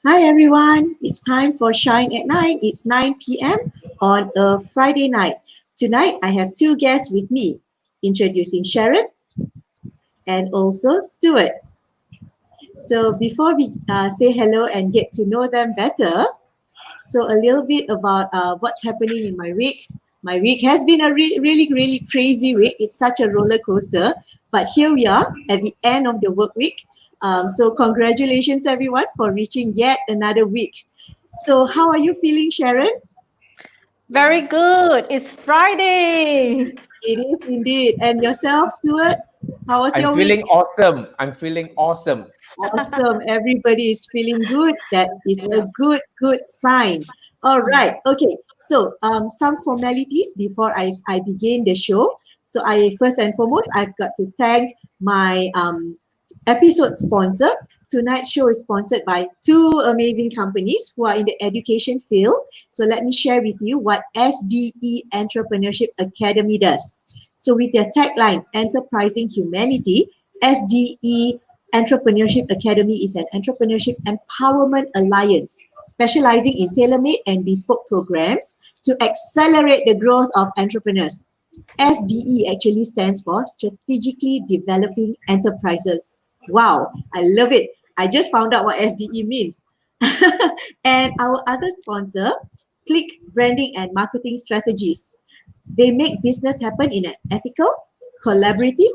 Hi everyone, it's time for Shine at Night. It's 9 p.m. on a Friday night. Tonight I have two guests with me, introducing Sharon and also Stuart. So before we say hello and get to know them better, so a little bit about what's happening in my week. My week has been a really crazy week. It's such a roller coaster, but here we are at the end of the work week. So congratulations everyone for reaching yet another week. So how are you feeling, Sharon? Very good. It's Friday. It is indeed. And yourself, Stuart? How was your week? Awesome. I'm feeling awesome. Awesome. Everybody is feeling good. That is a good sign. All right. Okay. So some formalities before I begin the show. So first and foremost, I've got to thank my episode sponsor. Tonight's show is sponsored by two amazing companies who are in the education field. So let me share with you what SDE Entrepreneurship Academy does. So with their tagline, Enterprising Humanity, SDE Entrepreneurship Academy is an entrepreneurship empowerment alliance specializing in tailor-made and bespoke programs to accelerate the growth of entrepreneurs. SDE actually stands for Strategically Developing Enterprises. Wow, I love it. I just found out what SDE means. And our other sponsor, Click Branding and Marketing Strategies. They make business happen in an ethical, collaborative,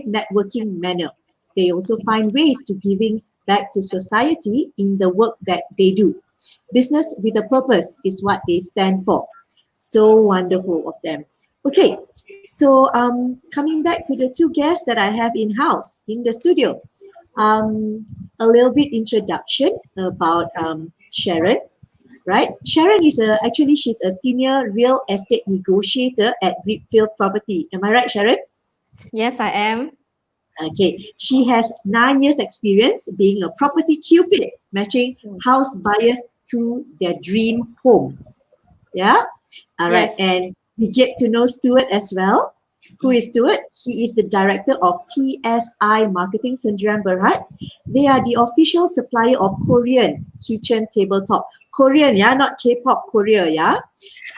networking manner. They also find ways to giving back to society in the work that they do. Business with a purpose is what they stand for. So wonderful of them. Okay, so coming back to the two guests that I have in-house, in the studio. A little bit introduction about Sharon, right? Sharon is she's a senior real estate negotiator at Redfield Property. Am I right, Sharon? Yes, I am. Okay, she has 9 years experience being a property cupid, matching house buyers to their dream home. Yeah, all right, Yes. and we get to know Stuart as well. Who is Stuart? He is the director of TSI Marketing Sendirian Berhad. They are the official supplier of Korean kitchen tabletop. Korean, yeah, not K-pop, Korea, yeah.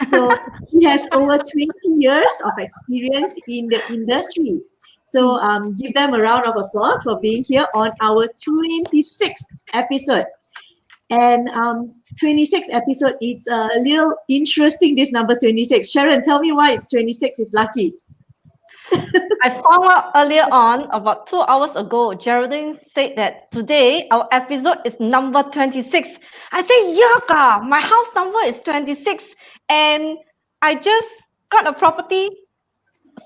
So he has over 20 years of experience in the industry. So give them a round of applause for being here on our 26th episode. And 26th episode, it's a little interesting, this number 26. Sharon, tell me why it's 26 is lucky. I found out earlier on, about 2 hours ago, Geraldine said that today our episode is number 26. I said, Yaka, my house number is 26. And I just got a property,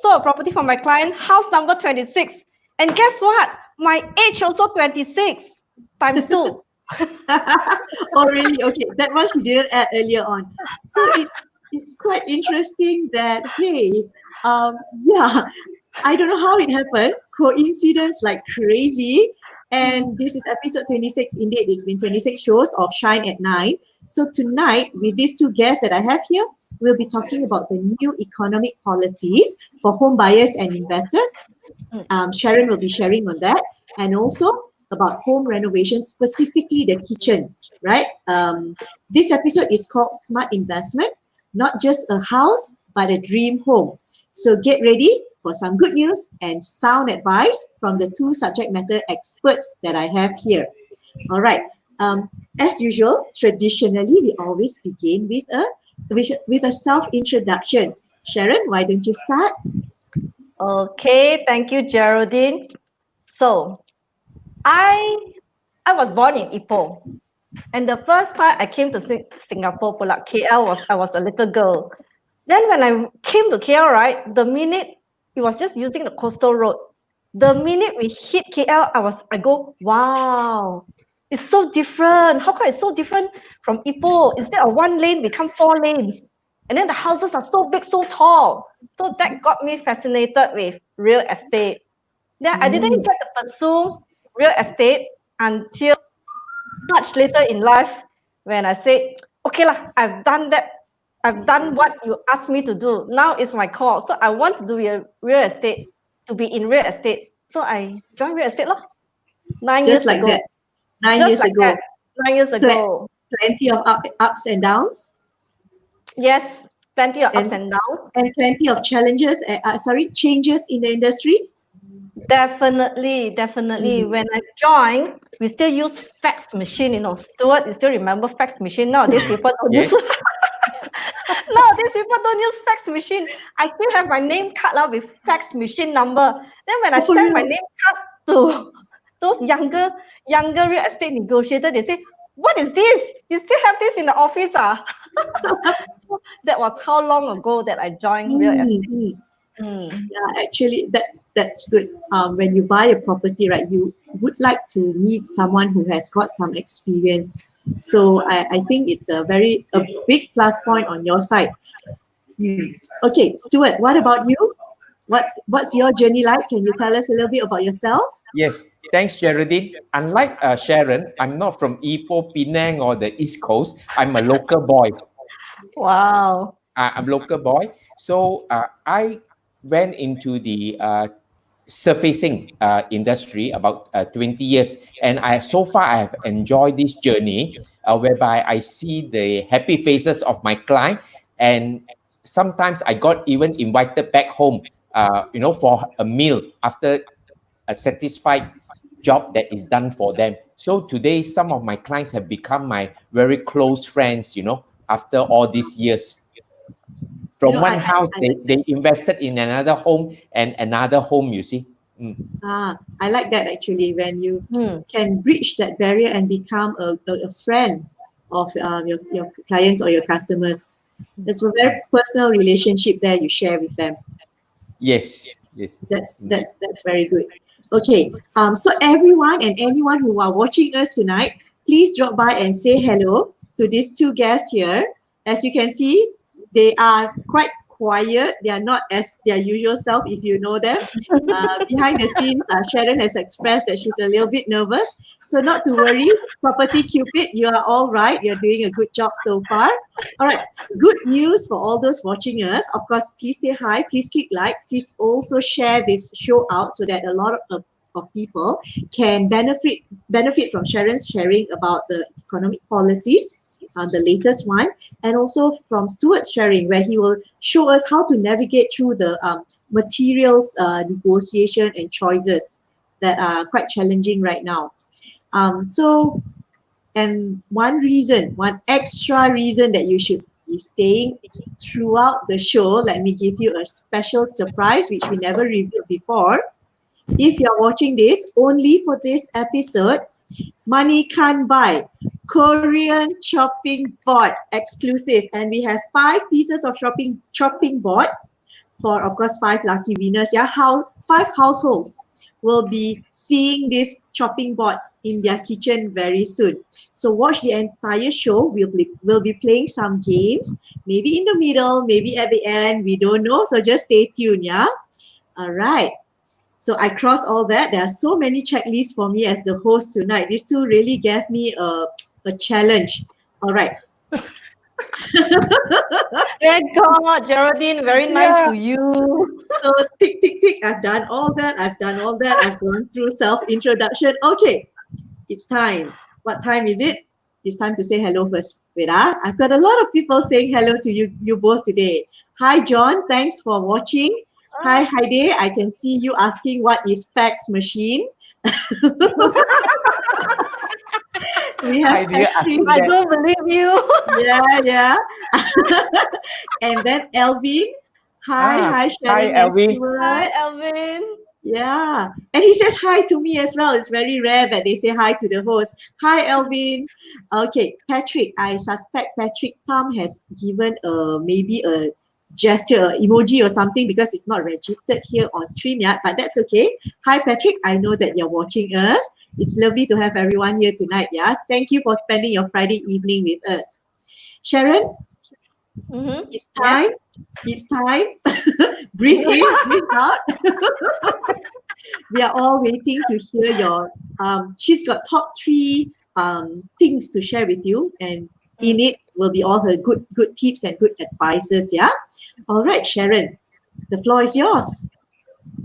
sold a property for my client, house number 26. And guess what? My age also 26 times 2. Oh, really? Okay, that one she didn't add earlier on. So it's quite interesting that, hey, yeah, I don't know how it happened. Coincidence like crazy. And this is episode 26. Indeed, it's been 26 shows of Shine at 9. So tonight, with these two guests that I have here, we'll be talking about the new economic policies for home buyers and investors. Sharon will be sharing on that. And also about home renovation, specifically the kitchen, right? This episode is called Smart Investment, not just a house, but a dream home. So get ready for some good news and sound advice from the two subject matter experts that I have here. All right. As usual, traditionally, we always begin with a self-introduction. Sharon, why don't you start? Okay, thank you, Geraldine. So, I was born in Ipoh, and the first time I came to Singapore, Pulak, KL, I was a little girl. Then when I came to KL, right, the minute it was just using the coastal road, The minute we hit KL, I go, wow, it's so different. How come it's so different from Ipoh? Instead of 1 lane, become 4 lanes. And then the houses are so big, so tall. So that got me fascinated with real estate. Then I didn't get to pursue real estate until much later in life when I said, okay lah, I've done that. I've done what you asked me to do. Now it's my call. So I want to do real estate, to be in real estate. So I joined real estate lah. 9 years Just like ago. that. 9 Just years like ago. that. 9 years ago. Plenty of ups and downs. Yes, plenty of ups and downs. And plenty of challenges, changes in the industry. Definitely. When I joined, we still use fax machine, Stuart, you still remember fax machine? Nowadays people don't use Nowadays people don't use fax machine. I still have my name card with fax machine number. Then when I send my name card to those younger real estate negotiators, they say, what is this? You still have this in the office? That was how long ago that I joined real estate. Yeah, actually, that's good. When you buy a property, right, you would like to meet someone who has got some experience. So I think it's a big plus point on your side. Okay, Stuart, what about you? What's your journey like? Can you tell us a little bit about yourself? Yes, thanks, Geraldine. Unlike Sharon, I'm not from Ipoh, Penang, or the East Coast. I'm a local boy. Wow. I'm a local boy. So I went into the surfacing industry about 20 years, and so far I have enjoyed this journey whereby I see the happy faces of my client, and sometimes I got even invited back home for a meal after a satisfied job that is done for them. So today some of my clients have become my very close friends, after all these years. From one house, they invested in another home and another home, you see. I like that actually, when you can bridge that barrier and become a friend of your clients or your customers. It's a very personal relationship there you share with them. Yes. That's very good. Okay, so everyone and anyone who are watching us tonight, please drop by and say hello to these two guests here. As you can see, they are quite quiet. They are not as their usual self, if you know them. Behind the scenes, Sharon has expressed that she's a little bit nervous. So not to worry, Property Cupid, you are all right. You're doing a good job so far. All right, good news for all those watching us. Of course, please say hi, please click like, please also share this show out so that a lot of people can benefit from Sharon's sharing about the economic policies, the latest one, and also from Stuart's sharing, where he will show us how to navigate through the materials negotiation and choices that are quite challenging right now. And one extra reason that you should be staying throughout the show, let me give you a special surprise, which we never revealed before. If you're watching this only for this episode, Money Can't Buy Korean chopping board exclusive, and we have 5 pieces of chopping board for, of course, 5 lucky winners. 5 households will be seeing this chopping board in their kitchen very soon. So watch the entire show. We'll be playing some games, maybe in the middle, maybe at the end, we don't know. So just stay tuned, yeah? All right. So I crossed all that. There are so many checklists for me as the host tonight. These two really gave me a challenge. All right. Thank God, Geraldine. Very nice to you. So tick, tick, tick. I've done all that. I've gone through self-introduction. Okay, it's time. What time is it? It's time to say hello first. Wait, I've got a lot of people saying hello to you both today. Hi, John. Thanks for watching. Hi, Heidi. I can see you asking what is fax machine. We have I don't believe you. Yeah. And then Elvin. Hi, Sharon. Hi, Elvin. Hi, Elvin. Yeah. And he says hi to me as well. It's very rare that they say hi to the host. Hi, Elvin. Okay, Patrick. I suspect Patrick Tam has given maybe a gesture, emoji or something because it's not registered here on StreamYard, but that's okay. Hi, Patrick. I know that you're watching us. It's lovely to have everyone here tonight. Yeah. Thank you for spending your Friday evening with us. Sharon, it's time. It's time. Breathe in, breathe out. We are all waiting to hear your. She's got top 3 things to share with you, and in it will be all her good tips and good advices. Yeah. All right, Sharon, the floor is yours.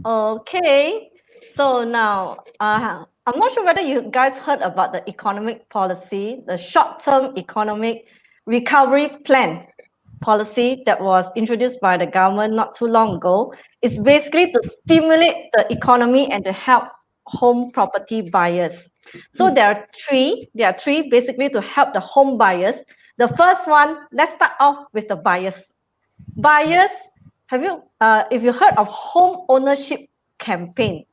Okay. So now, I'm not sure whether you guys heard about the economic policy, the short-term economic recovery plan policy that was introduced by the government not too long ago. It's basically to stimulate the economy and to help home property buyers. So there are three basically to help the home buyers. The first one, let's start off with the buyers. Buyers, if you heard of home ownership campaign?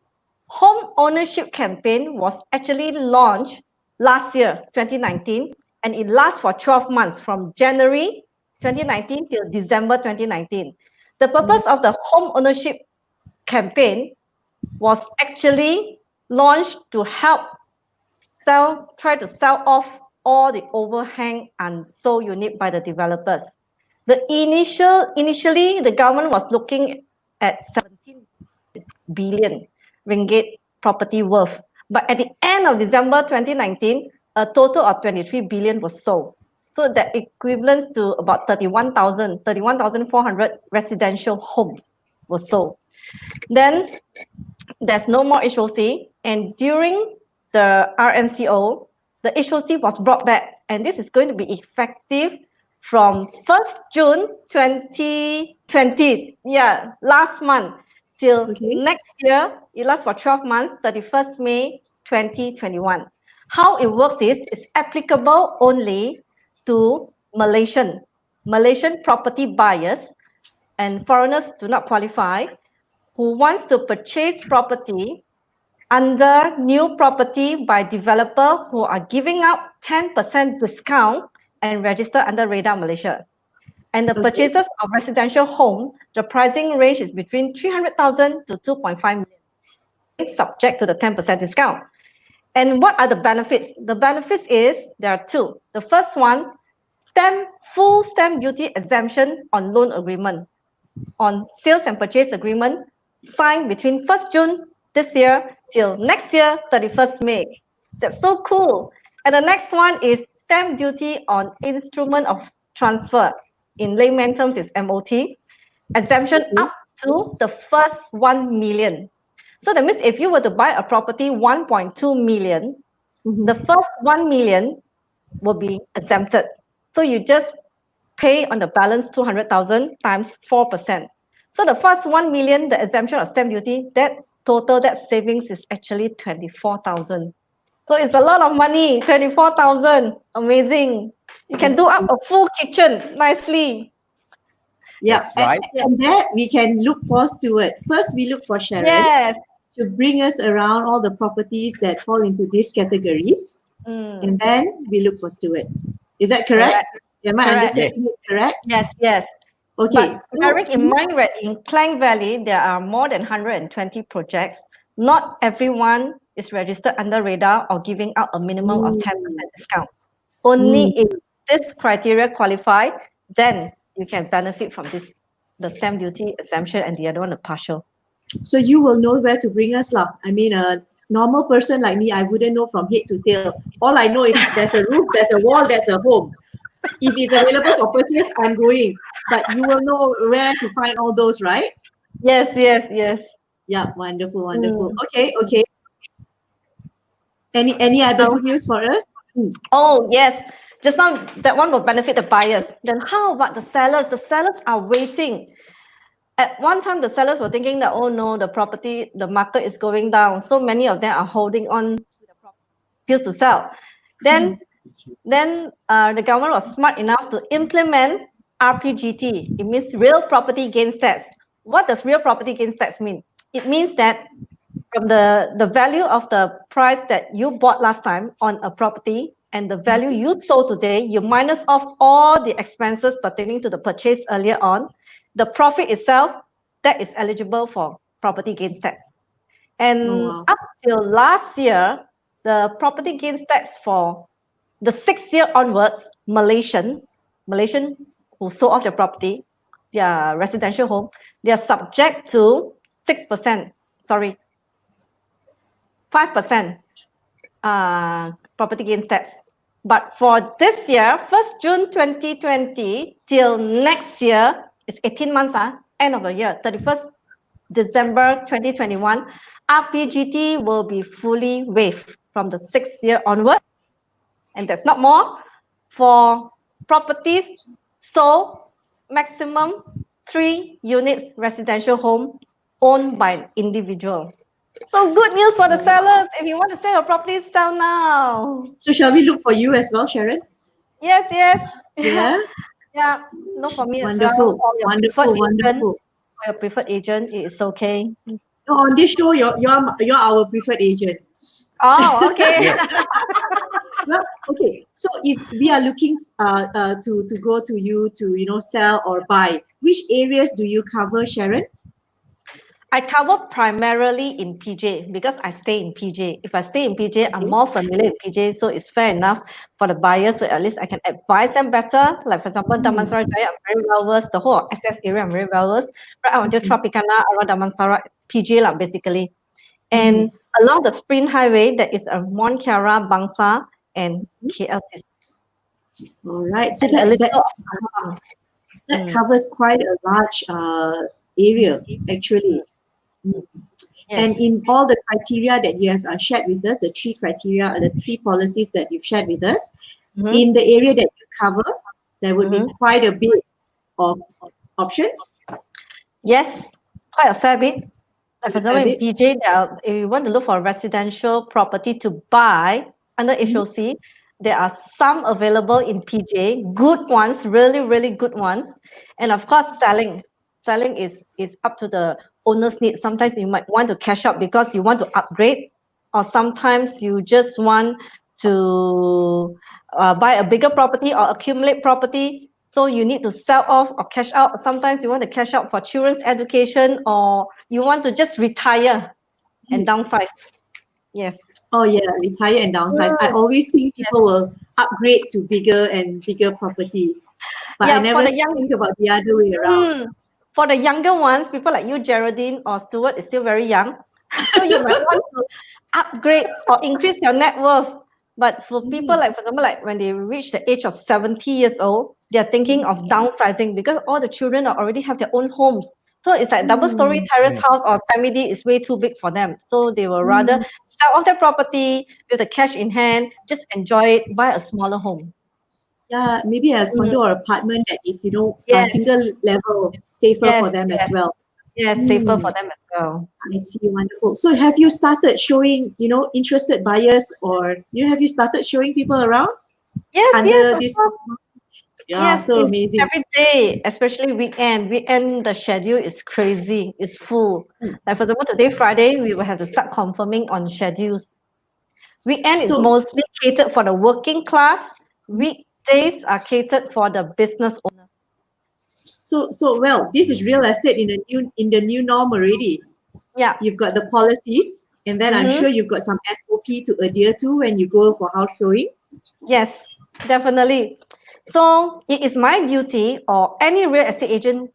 Home ownership campaign was actually launched last year, 2019, and it lasts for 12 months from January 2019 till December 2019. The purpose of the home ownership campaign was actually launched to help try to sell off all the overhang unsold unit by the developers. Initially, the government was looking at 17 billion ringgit property worth. But at the end of December 2019, a total of 23 billion was sold. So that equivalents to about 31,400 residential homes were sold. Then there's no more HOC. And during the RMCO, the HOC was brought back. And this is going to be effective from 1st June 2020. Yeah, last month till next year. It lasts for 12 months, 31st May 2021. How it works is it's applicable only to Malaysian property buyers, and foreigners do not qualify, who wants to purchase property under new property by developer who are giving out 10% discount and register under Radar Malaysia. And the purchases of residential home, the pricing range is between 300,000 to 2.5 million, subject to the 10% discount. And what are the benefits? The benefits is there are 2. The first one, full stamp duty exemption on loan agreement, on sales and purchase agreement signed between 1st June this year till next year, 31st May. That's so cool. And the next one is stamp duty on instrument of transfer. In layman terms, is MOT. Exemption up to the first 1 million. So that means if you were to buy a property 1.2 million, the first 1 million will be exempted. So you just pay on the balance 200,000 times 4%. So the first 1 million, the exemption of stamp duty, that savings is actually 24,000. So it's a lot of money, 24,000. Amazing. You can do up a full kitchen nicely. Yeah, that's right. And that we can look for Stuart. First, we look for Sharon to bring us around all the properties that fall into these categories. And then we look for Stuart. Is that correct? Am I understanding it correct? Yes. Okay. But bearing in mind that in Klang Valley, there are more than 120 projects. Not everyone is registered under Radar or giving out a minimum of 10% discount. Only if this criteria qualify, then you can benefit from the stamp duty exemption, and the other one, the partial. So you will know where to bring us, lah. I mean, a normal person like me, I wouldn't know from head to tail. All I know is there's a roof, there's a wall, there's a home. If it's available for purchase, I'm going. But you will know where to find all those, right? Yes. Yeah, wonderful. Okay. Any other good news for us? Oh, yes. Just now, that one will benefit the buyers. Then how about the sellers? The sellers are waiting. At one time, the sellers were thinking that, oh no, the market is going down. So many of them are holding on to the property to sell. Then the government was smart enough to implement RPGT. It means real property gains tax. What does real property gains tax mean? It means that from the value of the price that you bought last time on a property and the value you sold today, you minus off all the expenses pertaining to the purchase earlier on, the profit itself, that is eligible for property gains tax. And up till last year, the property gains tax for the 6th year onwards, Malaysian who sold off their property, their residential home, they are subject to 6%, sorry, 5% property gains tax. But for this year, 1st June 2020 till next year, it's 18 months, end of the year, 31st December 2021, RPGT will be fully waived from the 6th year onwards. And that's not more. For properties sold, maximum 3 units residential home owned by an individual. So good news for the sellers. If you want to sell your property, sell now. So shall we look for you as well, Sharon? Yes. Yeah. Yeah. Look for me as Wonderful. well. Wonderful. For your preferred agent, it's okay. No, on this show, you're our preferred agent. Oh, okay. Well, okay. So if we are looking to go to you to sell or buy, which areas do you cover, Sharon? I cover primarily in PJ because I stay in PJ. If I stay in PJ, I'm more familiar with PJ, so it's fair enough for the buyers. So at least I can advise them better. Like for example, Damansara Jaya, I'm very well versed. The whole access area, I'm very well versed. Right out until Tropicana, around Damansara, PJ lah, basically. And along the Sprint Highway, there is a Mont Kiara, Bangsa, and KLCC. All right. So that covers quite a large area, actually. Yes. And in all the criteria that you have shared with us, the 3 criteria, the 3 policies that you've shared with us, in the area that you cover, there would be quite a bit of options. Yes, quite a fair bit. Like for example, in PJ, if you want to look for a residential property to buy under HOC, there are some available in PJ, good ones, really, really good ones. And of course, selling. Selling is up to the owner's needs. Sometimes you might want to cash out because you want to upgrade, or sometimes you just want to buy a bigger property or accumulate property. So you need to sell off or cash out. Sometimes you want to cash out for children's education, or you want to just retire and downsize. Yes. Oh yeah, retire and downsize. I always think people will upgrade to bigger and bigger property. But I never think about the other way around. For the younger ones, people like you, Geraldine or Stuart, is still very young. So you might want to upgrade or increase your net worth. But for people like, for example, like when they reach the age of 70 years old, they are thinking of downsizing because all the children already have their own homes. So it's like double-story terrace house or semi-D is way too big for them. So they will rather sell off their property with the cash in hand, just enjoy it, buy a smaller home. Yeah, maybe a condo or apartment that is, single level, safer for them as well. Yes, safer for them as well. I see, wonderful. So have you started showing, interested buyers, or have you started showing people around? Yes. Yeah, so amazing. Every day, especially weekend. Weekend, the schedule is crazy. It's full. Like for example, today, Friday, we will have to start confirming on schedules. Weekend is mostly catered for the working class. Weekdays are catered for the business owners. So well, this is real estate in the new norm already. Yeah. You've got the policies, and then I'm sure you've got some SOP to adhere to when you go for house showing. Yes, definitely. So it is my duty, or any real estate agent,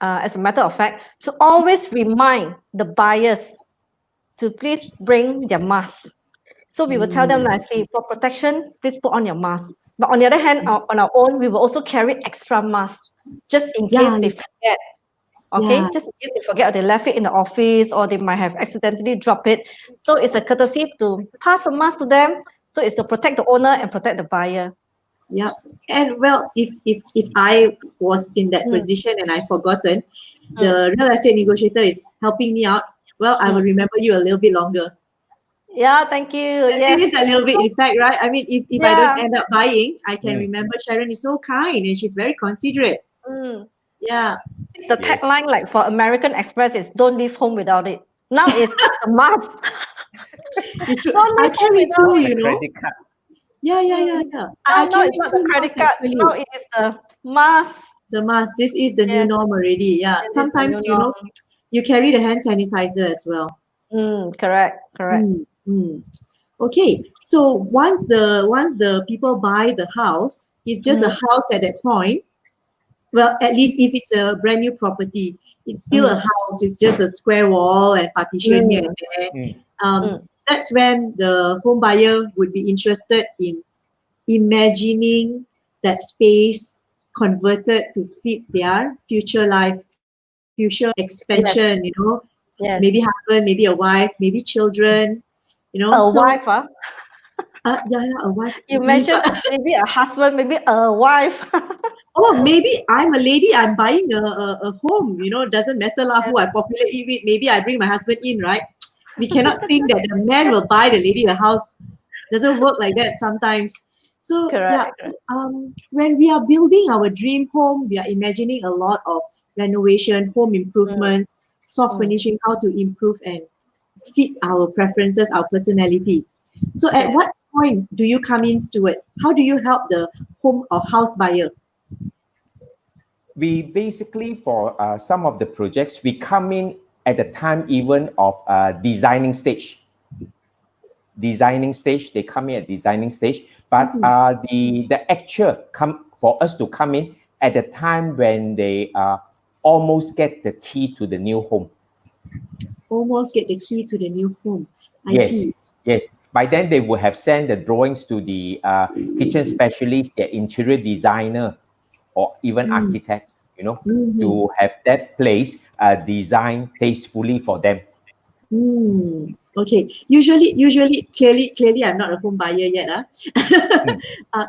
as a matter of fact, to always remind the buyers to please bring their mask. So we will tell them nicely, for protection, please put on your mask. But on the other hand, on our own, we will also carry extra masks just in case they forget. Okay, just in case they forget, or they left it in the office, or they might have accidentally dropped it. So it's a courtesy to pass a mask to them. So it's to protect the owner and protect the buyer. Yeah, and well, if I was in that position and I've forgotten, the real estate negotiator is helping me out. Well, I will remember you a little bit longer. Yeah, thank you. It is a little bit, in fact, right? I mean, if I don't end up buying, I can remember Sharon is so kind and she's very considerate. Yeah. The tagline, like for American Express, is "Don't leave home without it." Now it's a must. I carry two, Credit card. Yeah. Now it's not the credit card. Now it is the mask. The mask. This is the new Yes, norm already. Yeah. it is the Sometimes, new you know, norm. you carry the hand sanitizer as well. Correct, correct. Okay. So once the people buy the house, it's just a house at that point. Well, at least if it's a brand new property, it's still a house. It's just a square wall and partition here and there. That's when the home buyer would be interested in imagining that space converted to fit their future life, future Yes, expansion, yes. maybe husband, maybe a wife, maybe children, A so wife, huh? yeah, a wife. You mentioned maybe a husband, maybe a wife. Oh, maybe I'm a lady, I'm buying a home, doesn't matter lah Yes, who I populate it with. Maybe I bring my husband in, right? We cannot think that the man will buy the lady a house. Doesn't work like that sometimes. So yeah, correct, correct. when we are building our dream home, we are imagining a lot of renovation, home improvements, soft furnishing, how to improve and fit our preferences, our personality. So at Yes. what point do you come in, Stuart? How do you help the home or house buyer? We basically, for some of the projects, we come in at the time even of designing stage. They come in at designing stage, but the actual come for us to come in at the time when they almost get the key to the new home. Almost get the key to the new home. I Yes, see. yes. By then they would have sent the drawings to the kitchen specialist, their interior designer, or even Mm. architect, Mhm. to have that place designed tastefully for them. Okay. Usually, clearly, I'm not a home buyer yet. Mm. uh,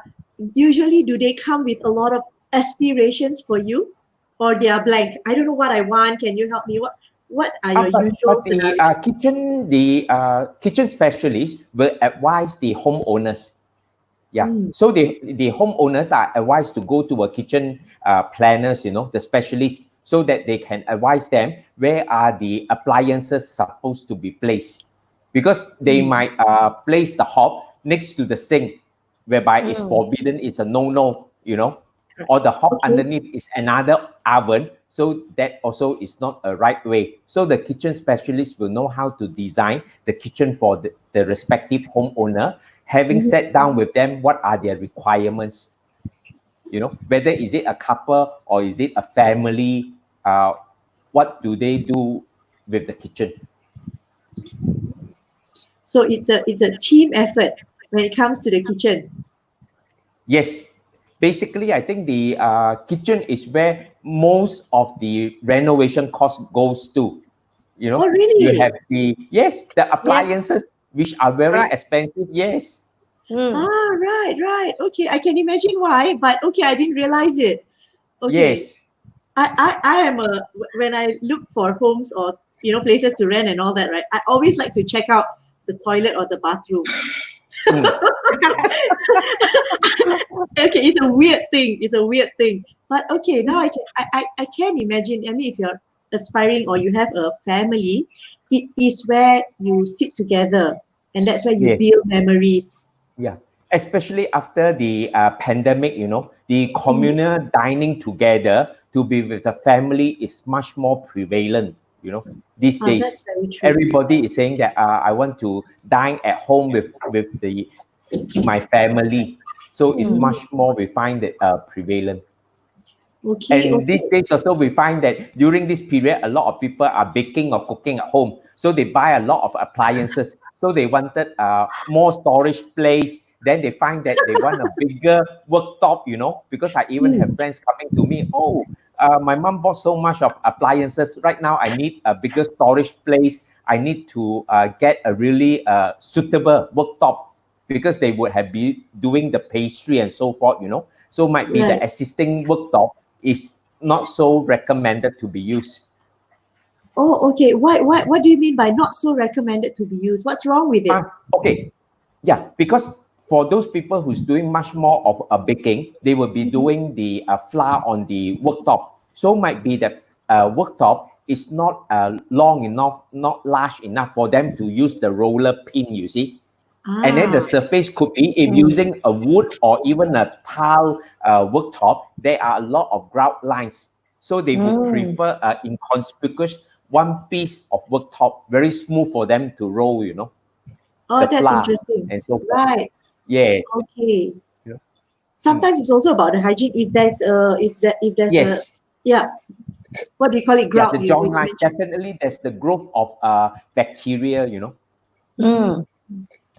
Usually, do they come with a lot of aspirations for you, or they are blank? I don't know what I want. Can you help me? What are your usual But the scenarios? kitchen specialist will advise the homeowners. Yeah. Mm, So the homeowners are advised to go to a kitchen planners, the specialists, so that they can advise them where are the appliances supposed to be placed. Because they might place the hob next to the sink, whereby it's forbidden, it's a no-no, or the hob okay. underneath is another oven. So that also is not a right way. So the kitchen specialist will know how to design the kitchen for the respective homeowner, having Mhm. sat down with them, what are their requirements? Whether is it a couple or is it a family? What do they do with the kitchen? So it's a team effort when it comes to the kitchen. Yes, basically, I think the kitchen is where most of the renovation cost goes to. Oh, You really? have the Yes, appliances which are very correct. expensive. Yes, Right, right. Okay, I can imagine why, but okay, I didn't realize it. Okay, yes. I am when I look for homes or places to rent and all that, right? I always like to check out the toilet or the bathroom. Mm. Okay, it's a weird thing. It's a weird thing. But okay, now I can imagine. I mean, if you're aspiring or you have a family, it is where you sit together, and that's where you Yes. build memories. Yeah, especially after the pandemic, the Mhm. communal dining together to be with the family is much more prevalent, these days. That's very true. Everybody is saying that I want to dine at home with my family. So it's Mhm. much more we find that prevalent. Okay, And these okay. days also we find that during this period, a lot of people are baking or cooking at home. So they buy a lot of appliances. So they wanted more storage place. Then they find that they want a bigger worktop, because I even have Mm. friends coming to me, oh, my mom bought so much of appliances. Right now, I need a bigger storage place. I need to get a really suitable worktop because they would have been doing the pastry and so forth, So might be the Right. existing worktop is not so recommended to be used. Oh, okay. What do you mean by not so recommended to be used? What's wrong with it? Okay, yeah, because for those people who's doing much more of a baking, they will be Mhm. doing the flour on the worktop. So might be that worktop is not long enough, not large enough for them to use the roller pin. You see, And then the Ah, surface could be, if using a wood or even a tile worktop, there are a lot of grout lines. So they would prefer inconspicuous one piece of worktop, very smooth for them to roll, oh, the that's flour interesting. and so forth. Right. Yeah. Okay. You know. Sometimes it's also about the hygiene. If there's a, Yes. yeah, what do you call it? Yeah, Grout. the You joint line, mentioned. definitely there's the growth of bacteria,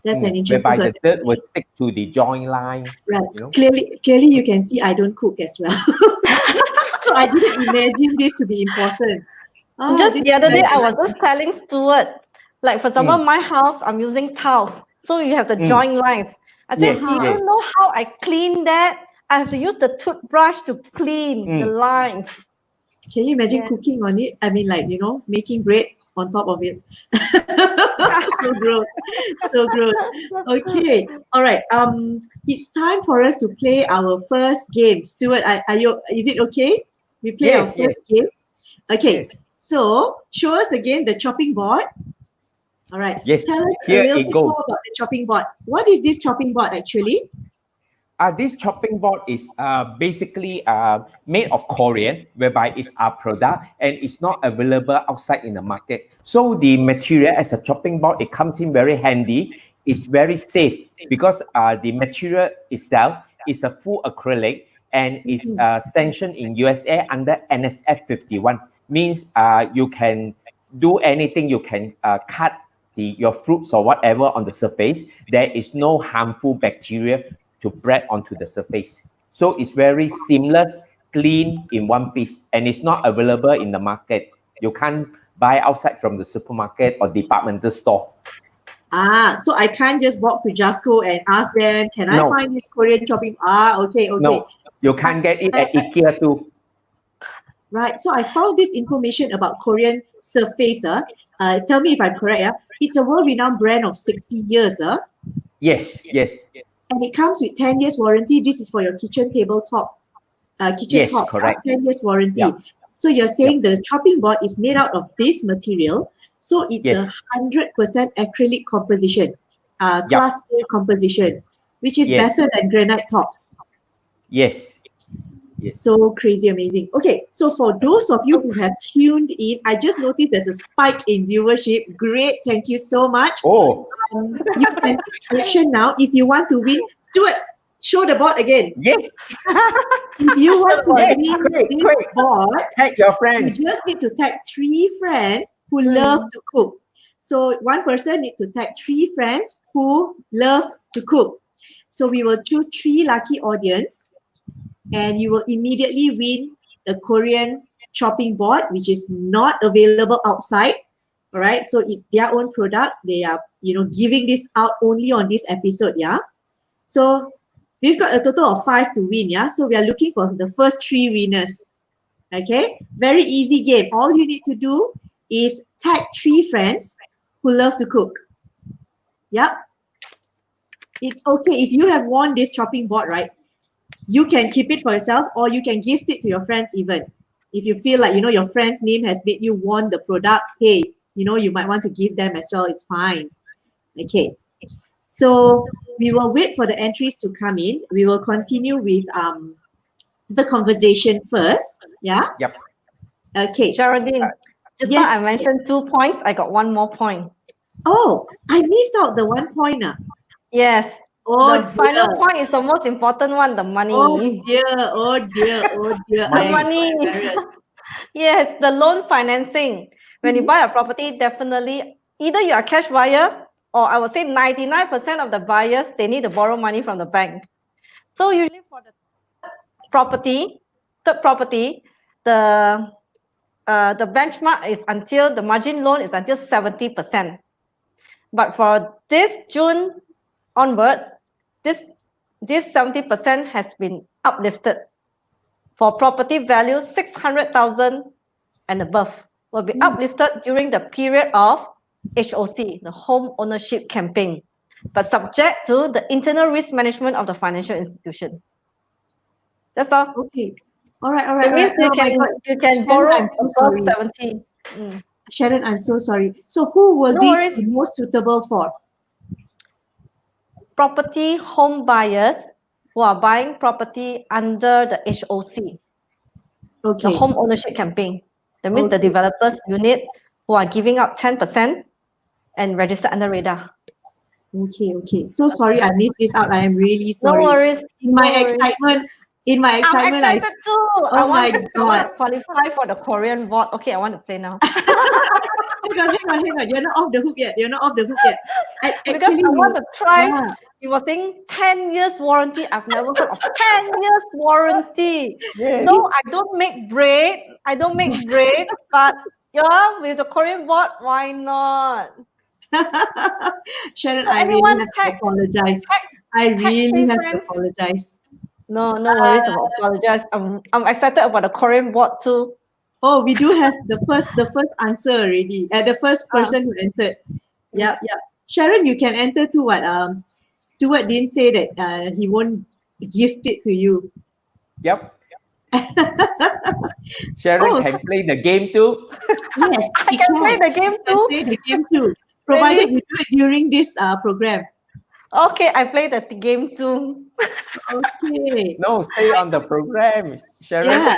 That's an interesting whereby the question. dirt will stick to the joint line, Right. you know. Clearly, you can see I don't cook as well. So I didn't imagine this to be important. Ah, Just this the is other day, very I was interesting. just telling Stuart, like for example, my house, I'm using tiles. So you have the Mm. joint lines. I said, do Yes, you Uh-huh. yes. know how I clean that? I have to use the toothbrush to clean the Mm. lines. Can you imagine Yeah. cooking on it? I mean, like, making bread on top of it. So gross. So gross. Okay. All right. It's time for us to play our first game. Stuart, is it okay? We play our Yes, yes, first game. Okay. yes. So show us again the chopping board. All right. Yes, Tell us a here little it bit goes. more about the chopping board. What is this chopping board actually? This chopping board is basically made of Korean, whereby it's our product and it's not available outside in the market. So the material as a chopping board, it comes in very handy. It's very safe because the material itself is a full acrylic and is Mhm. sanctioned in USA under NSF 51. Means you can do anything. You can cut your fruits or whatever on the surface. There is no harmful bacteria to spread onto the surface. So it's very seamless, clean in one piece, and it's not available in the market. You can't buy outside from the supermarket or departmental store. So I can't just walk to Jasco and ask them, can I No, find this Korean shopping? Okay, okay. no, you can't get it I, at IKEA too. right. So I found this information about Korean Surface. Tell me if I'm correct. It's a world-renowned brand of 60 years. Yes, yes, And it comes with 10 years warranty. This is for your kitchen tabletop, kitchen yes, top. correct. 10 years warranty. Yep, So you're yep, saying the chopping board is made out of this material. So it's yes, 100% acrylic composition, yep, class A composition, which is yes, better than granite tops. yes, yes. So crazy amazing. Okay, so for those of you who have tuned in, I just noticed there's a spike in viewership. Great, thank you so much. Oh, You can take action now if you want to win. Stuart, show the board again. yes, If you want to yes, win quick, this quick. board, Tag your you friends. just need to tag 3 friends who love to cook. So one person needs to tag 3 friends who love to cook. So we will choose 3 lucky audience, and you will immediately win the Korean chopping board, which is not available outside. All right. So it's their own product. They are, giving this out only on this episode. Yeah. So we've got a total of 5 to win. Yeah. So we are looking for the first 3 winners. Okay. Very easy game. All you need to do is tag 3 friends who love to cook. Yep. It's okay if you have won this chopping board, right? You can keep it for yourself or you can gift it to your friends even. If you feel like, your friend's name has made you want the product, hey, you might want to give them as well. It's fine. Okay. So we will wait for the entries to come in. We will continue with the conversation first. Yeah. Yep. Okay. Geraldine, just Yes. now I mentioned 2 points. I got 1 more point. Oh, I missed out the 1 point. Yes. Oh The final dear. point is the most important one, the money. Oh dear. Oh dear. Oh dear. The I am money. embarrassed. Yes, the loan financing. When you buy a property, definitely either you are cash buyer or I would say 99% of the buyers, they need to borrow money from the bank. So usually for the third property, the benchmark is until the margin loan is until 70%. But for this June onwards, this 70% has been uplifted. For property value 600,000 and above will be uplifted during the period of HOC, the home ownership campaign, but subject to the internal risk management of the financial institution. That's all. Okay. All right. All right. It All means right. Oh my God. you can Sharon, borrow I'm so above sorry. 70. Sharon, I'm so sorry. So who will No this worries. be most suitable for? property home buyers who are buying property under the HOC, the Okay. home ownership campaign. That means the Okay. developers unit who are giving up 10% and registered under radar. Okay. So sorry I missed this out. I am really No sorry. worries. In my no worries. excitement, I'm excited too. I oh my want God. to qualify for the Korean board. Okay, I want to play now. Hang on. You're not off the hook yet. Because I want to try. Yeah. You were saying 10 years warranty. I've never heard of 10 years warranty. Yes. No, I don't make bread. But yeah, with the Korean board, why not? Sharon, So I really anyone have to apologize. I tech really have to friends? apologize. No worries about apologize. I'm excited about the Korean board too. Oh, we do have the first answer already. The first person who entered. Yeah. Sharon, you can enter too. What? Stuart didn't say that he won't gift it to you. Yep. Sharon can play the game too. Yes, I can play the game too. Play the game too, provided Really? you do it during this program. Okay, I play the game too. Okay. No, stay on the program, Sharon. Yeah.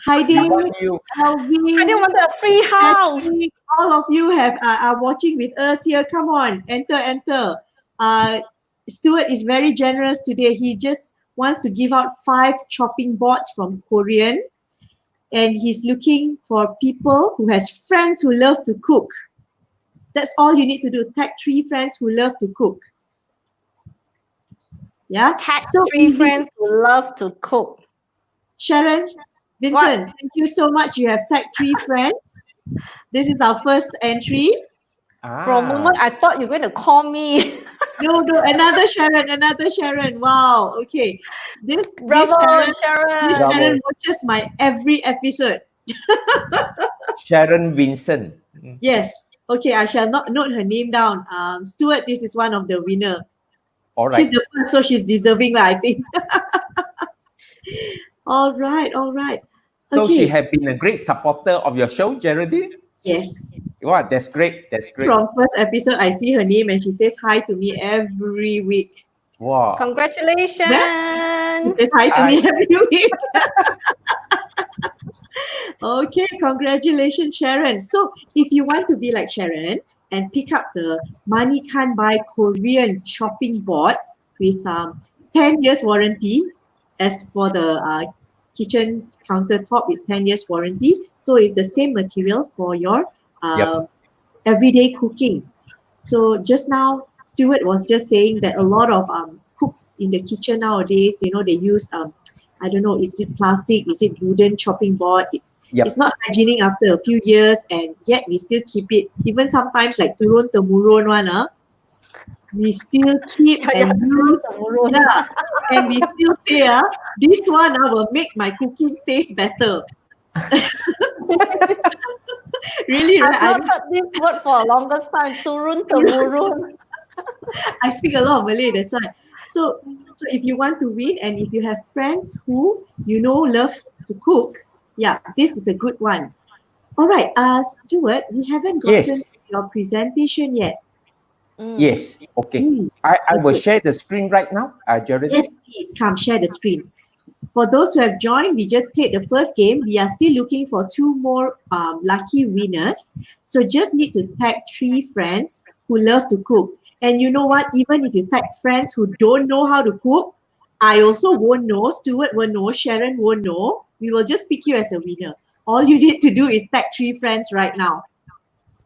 Heidi, We want you. Alvin, I didn't want a free house. Ashley, all of you are watching with us here. Come on, enter. Stuart is very generous today. He just wants to give out 5 chopping boards from Korean, and he's looking for people who has friends who love to cook. That's all you need to do. Tag 3 friends who love to cook. Yeah. Tag So 3 easy. friends who love to cook. Sharon, Vincent, thank you so much. You have tagged 3 friends. This is our first entry. For a moment, I thought you were going to call me. No, another Sharon. Wow. Okay. This Bravo, Sharon Sharon. watches my every episode. Sharon Vincent. Yes. Okay, I shall not note her name down. Stuart, this is one of the winner. All right. She's the first, so she's deserving, I think. All right. So Okay. she has been a great supporter of your show, Geraldine. Yes. Wow, that's great. From first episode, I see her name and she says hi to me every week. Wow. Congratulations. She says hi to me every week. Okay, congratulations, Sharon. So if you want to be like Sharon and pick up the Money Can't Buy Korean shopping board with 10 years warranty, as for the kitchen countertop, it's 10 years warranty. So it's the same material for your everyday cooking. So just now, Stuart was just saying that a lot of cooks in the kitchen nowadays, they use I don't know, is it plastic, is it wooden chopping board? It's not hygienic after a few years, and yet we still keep it. Even sometimes like turun temurun one, we still keep and use. Yeah, and we still say, this one will make my cooking taste better. Really, I've right? not heard this word for a longest time. Turun temurun. I speak a lot of Malay, that's why. So if you want to win and if you have friends who love to cook, this is a good one. All right, Stuart, we haven't gotten your presentation yet. Yes. Okay. I will share the screen right now, Geraldine. Yes, please come share the screen. For those who have joined, we just played the first game. We are still looking for 2 more lucky winners. So just need to tag 3 friends who love to cook. And you know what? Even if you tag friends who don't know how to cook, I also won't know. Stuart won't know. Sharon won't know. We will just pick you as a winner. All you need to do is tag 3 friends right now.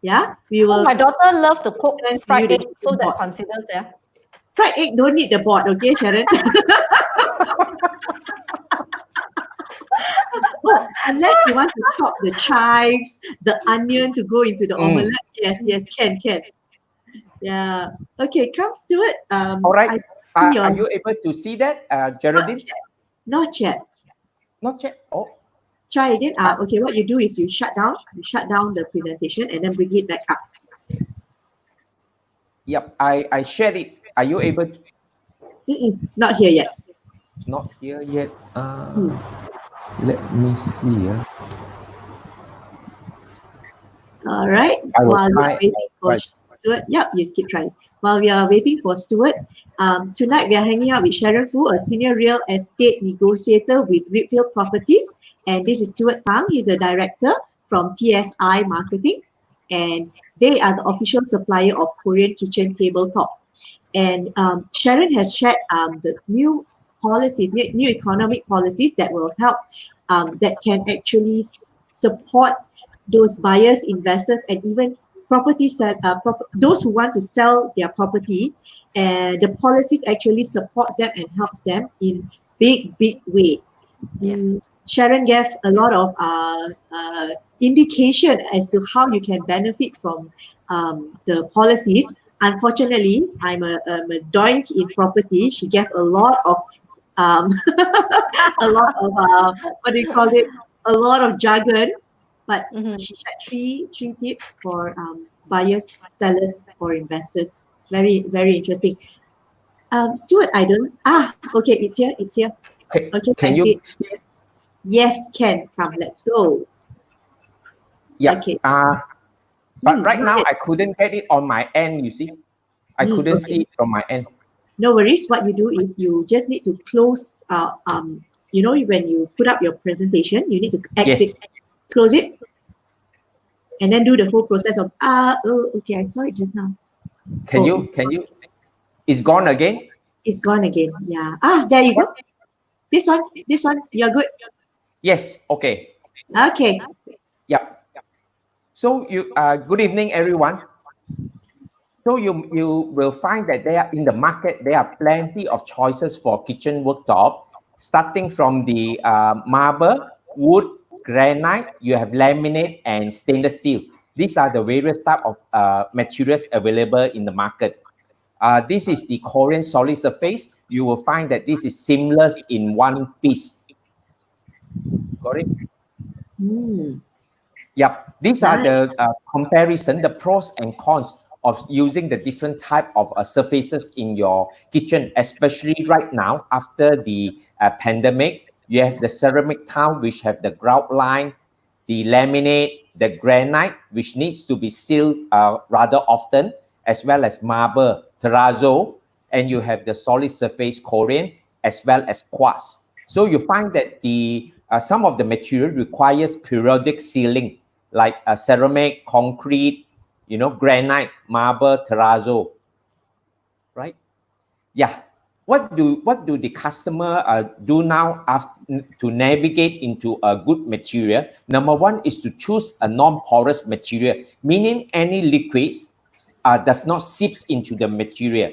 Yeah, we will. My daughter loves to cook fried egg, so that board. considers there. Fried egg don't need the board, okay, Sharon? Unless you want to chop the chives, the onion to go into the omelette. Yes, can. Yeah. Okay, come Stuart. All right. Are you able to see that, Geraldine? Not yet. Oh. Try again. Okay, what you do is you shut down the presentation and then bring it back up. Yep, I shared it. Are you able to? Not here yet. Not here yet. Let me see. All right. While you're waiting for Stuart, you keep trying. while we are waiting for Stuart, tonight we are hanging out with Sharon Foo, a senior real estate negotiator with Redfield Properties. And this is Stuart Tang. He's a director from TSI Marketing. And they are the official supplier of Korean kitchen tabletop. And Sharon has shared the new policies, new economic policies that will help, that can actually support those buyers, investors, and even those who want to sell their property. And the policies actually supports them and helps them in big way. Yes. Sharon gave a lot of indication as to how you can benefit from the policies. Unfortunately, I'm a doink in property. She gave a lot of um, a lot of what do you call it? A lot of jargon, but she shared three tips for buyers, sellers, or investors. Very interesting. Stuart, I don't. Okay, it's here. It's here. Okay, Okay, can I see you it. see it? Yes, can come. Let's go. Yeah. Okay. But right Go now ahead. I couldn't get it on my end. You see, I couldn't Okay. see it from my end. No worries. What you do is you just need to close. When you put up your presentation, you need to Yes. exit, close it, and then do the whole process of okay, I saw it just now. Can you? It's gone again. It's gone again. Yeah. There you go. This one. You're good. Yes. Okay. Okay. Yeah. So good evening, everyone. So you will find that in the market there are plenty of choices for kitchen worktop, starting from the marble, wood, granite. You have laminate and stainless steel. These are the various type of materials available in the market. This is the Korean solid surface. You will find that this is seamless in one piece. Got it? Yep. These are the Nice. comparison, the pros and cons of using the different type of surfaces in your kitchen, especially right now after the pandemic. You have the ceramic tile, which have the grout line, the laminate, the granite, which needs to be sealed rather often, as well as marble, terrazzo, and you have the solid surface Korean, as well as quartz. So you find that the some of the material requires periodic sealing, like ceramic, concrete, granite, marble, terrazzo, right? Yeah. What do the customer do now to navigate into a good material? Number one is to choose a non-porous material, meaning any liquids does not seeps into the material.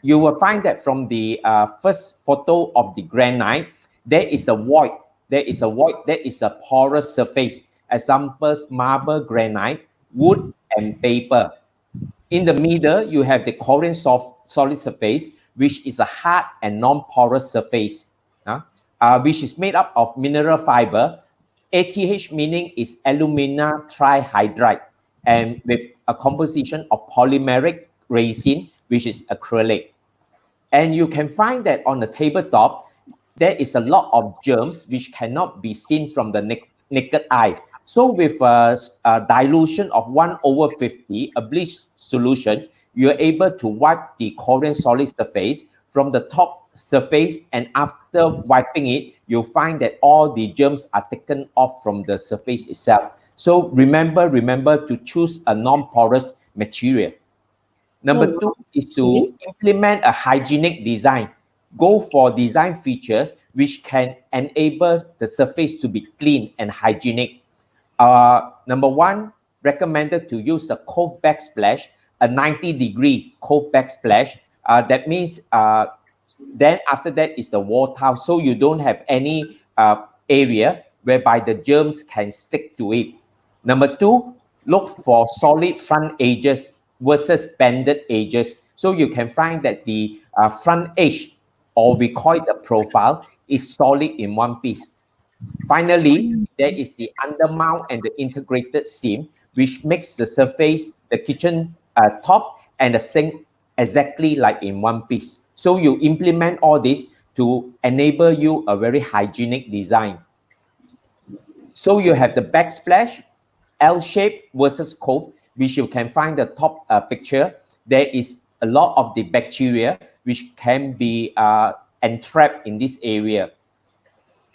You will find that from the first photo of the granite, there is a void. There is a porous surface. Examples: marble, granite, wood, and paper. In the middle, you have the Korean solid surface, which is a hard and non-porous surface, which is made up of mineral fiber. ATH meaning is alumina trihydride, and with a composition of polymeric resin, which is acrylic. And you can find that on the tabletop, there is a lot of germs which cannot be seen from the naked eye. So with a dilution of 1/50, a bleach solution, you're able to wipe the Korean solid surface from the top surface, and after wiping it, you'll find that all the germs are taken off from the surface itself. So remember to choose a non-porous material. Number two is to implement a hygienic design. Go for design features which can enable the surface to be clean and hygienic. Number one, recommended to use a cold backsplash, a 90-degree cold backsplash. That means then after that is the wall tile, so you don't have any area whereby the germs can stick to it. Number two, look for solid front edges versus bended edges. So you can find that the front edge, or we call it the profile, is solid in one piece. Finally, there is the undermount and the integrated seam, which makes the surface, the kitchen top and the sink exactly like in one piece. So you implement all this to enable you a very hygienic design. So you have the backsplash, L shape versus cove, which you can find the top picture. There is a lot of the bacteria which can be entrapped in this area.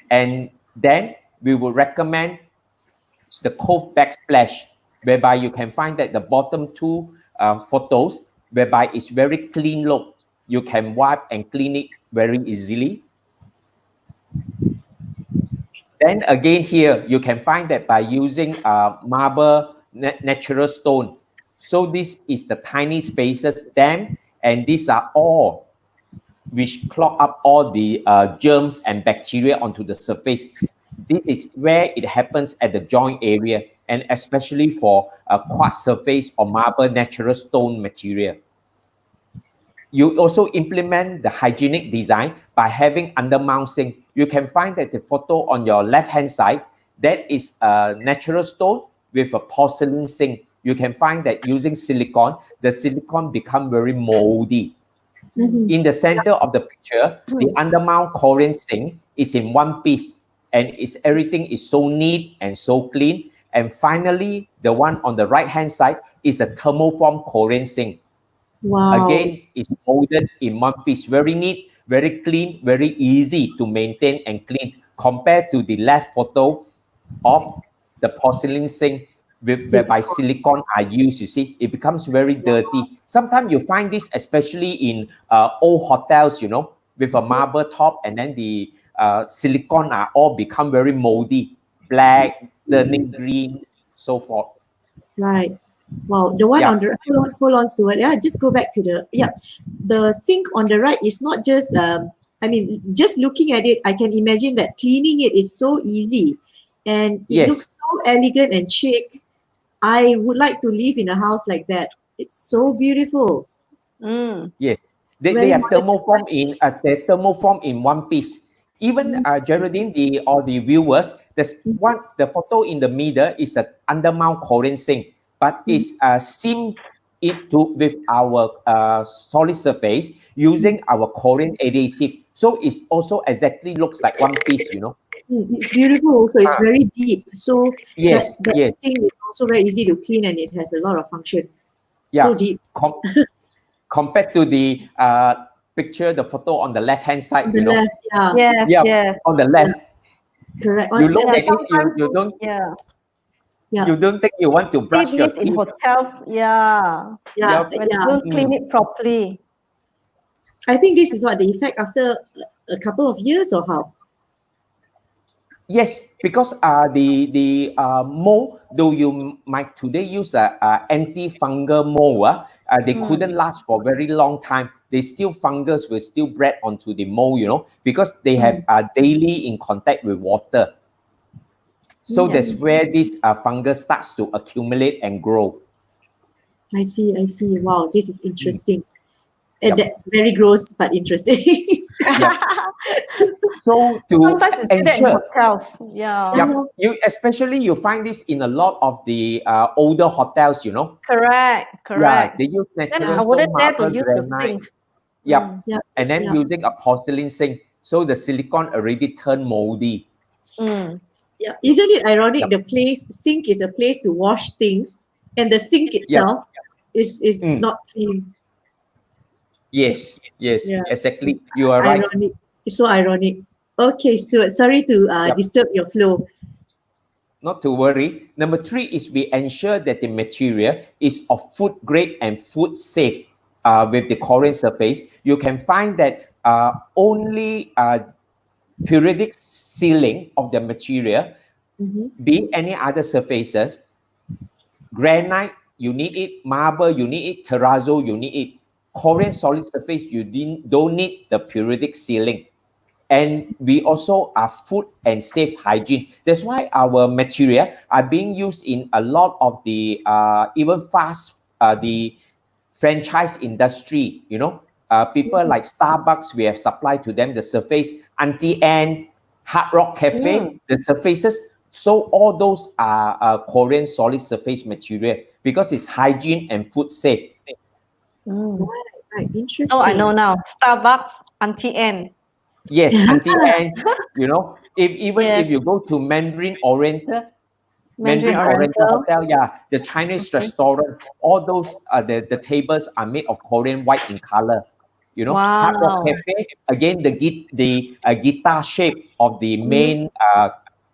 And then we will recommend the cove backsplash, whereby you can find that the bottom two photos, whereby it's very clean look. You can wipe and clean it very easily. Then again here, you can find that by using marble natural stone. So this is the tiny spaces dam, and these are all which clog up all the germs and bacteria onto the surface. This is where it happens at the joint area, and especially for a quartz surface or marble natural stone material. You also implement the hygienic design by having undermount sink. You can find that the photo on your left-hand side, that is a natural stone with a porcelain sink. You can find that using silicone, the silicone become very moldy. In the center of the picture, the undermount Korean sink is in one piece, and everything is so neat and so clean. And finally, the one on the right-hand side is a thermoform Korean sink. Wow. Again, it's molded in one piece, very neat, very clean, very easy to maintain and clean, compared to the left photo of the porcelain sink whereby silicone are used. You see, it becomes very dirty. Sometimes you find this especially in old hotels, you know, with a marble top, and then the silicone are all become very moldy, black, turning green, so forth. Right. Wow, the one on the hold on, Stuart. Yeah, just go back to the sink on the right is not just I mean, just looking at it, I can imagine that cleaning it is so easy, and it looks so elegant and chic. I would like to live in a house like that. It's so beautiful. Yes, they are thermoform in one piece. Even Geraldine, the viewers, the photo in the middle is an undermount Korean sink, but it's seamed it to with our solid surface using our Korean adhesive. So it's also exactly looks like one piece, you know. It's beautiful also. It's very deep. So yes, that thing is also very easy to clean, and it has a lot of function. Yeah. So deep. Compared to the picture, the photo on the left-hand side, On the left, Yes. On the left. Correct. You look at it, you don't. Yeah. You don't think you want to brush your teeth. In hotels, when you don't clean it properly. I think this is what the effect after a couple of years, or how? Yes, because the mold, though you might today use a antifungal mold, they couldn't last for a very long time. They still fungus will still bred onto the mold, you know, because they have daily in contact with water. So that's where this fungus starts to accumulate and grow. I see. Wow, this is interesting. Very gross, but interesting. So to sometimes you see that in hotels. You find this in a lot of the older hotels, you know. Correct. Yeah, they use natural I wouldn't dare to marble, use the sink. And then using a porcelain sink, so the silicone already turned moldy. Yeah, isn't it ironic? The sink is a place to wash things, and the sink itself is not clean. Yes, exactly. You are ironic. right. It's so ironic. Okay, Stuart, sorry to disturb your flow. Not to worry. Number 3 is we ensure that the material is of food grade and food safe. With the Korean surface, you can find that only periodic sealing of the material, be any other surfaces, granite, you need it, marble, you need it, terrazzo, you need it. Korean solid surface, you don't need the periodic sealing. And we also are food and safe hygiene. That's why our material are being used in a lot of the even the franchise industry, you know. People like Starbucks, we have supplied to them the surface, Auntie Anne, Hard Rock Cafe, the surfaces. So all those are Korean solid surface material because it's hygiene and food safe. Right. Interesting. Oh, I know now. Starbucks, Auntie Anne. Yes, Auntie Anne, you know, if you go to Mandarin Oriental, Mandarin Oriental Hotel, yeah, the Chinese Okay. restaurant, all those the tables are made of Korean white in color. You know, Hard Rock Wow. Cafe, again, the guitar shape of the main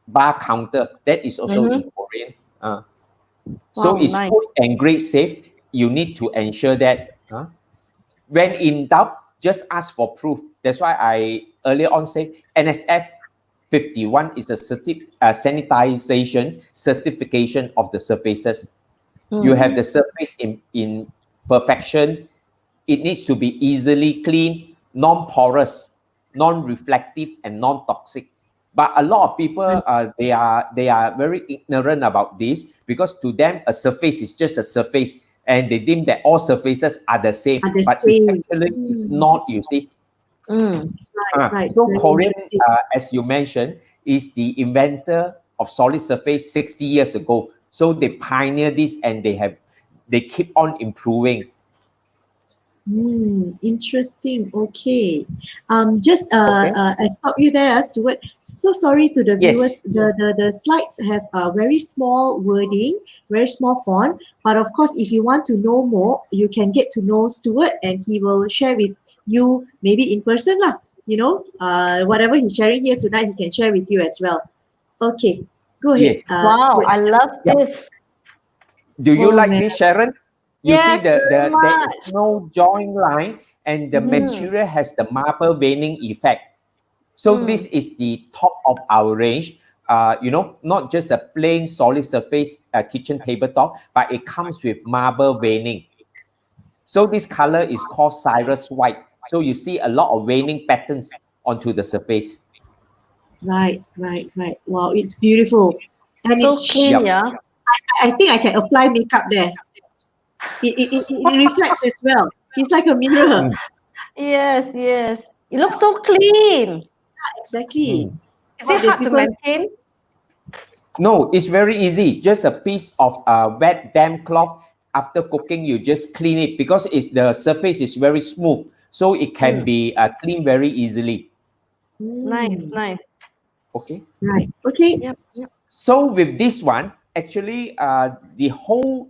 bar counter, that is also in Korean. So Wow, it's nice. food and grade safe. You need to ensure that when in doubt, just ask for proof. That's why I earlier on say NSF 51 is a sanitization certification of the surfaces. You have the surface in perfection. It needs to be easily clean, non-porous, non-reflective, and non-toxic. But a lot of people, they are very ignorant about this, because to them a surface is just a surface, and they deem that all surfaces are the same. Are the But it same. actually is not. You see. Right. So Very Korean, interesting. as you mentioned, is the inventor of solid surface 60 years ago. So they pioneer this, and they keep on improving. Interesting. Okay. Just Okay. I stop you there, Stuart. So sorry to the viewers. Yes. The slides have a very small wording, very small font. But of course, if you want to know more, you can get to know Stuart, and he will share with you maybe in person lah. You know, whatever he's sharing here tonight, he can share with you as well. Okay, go ahead. Yes. Wow, Stuart. I love Yeah. this. Do you Oh like man. this, Sharon? You see Yes, very there is much. no join line, and the material has the marble veining effect. So this is the top of our range. Not just a plain solid surface kitchen tabletop, but it comes with marble veining. So this color is called Cyrus white. So you see a lot of veining patterns onto the surface. Right. Wow, it's beautiful, and So clean, Yep. yeah. I think I can apply makeup there. It reflects as well. It's like a mirror. Mm, Yes, yes. It looks so clean. Exactly. mm. Is What it the hard to people maintain? No, it's very easy. Just a piece of wet damp cloth. After cooking, you just clean it, because the surface is very smooth, so it can be cleaned very easily. Nice, Mm, nice. Okay. right. Okay. Yep, yep. So with this one, actually, the whole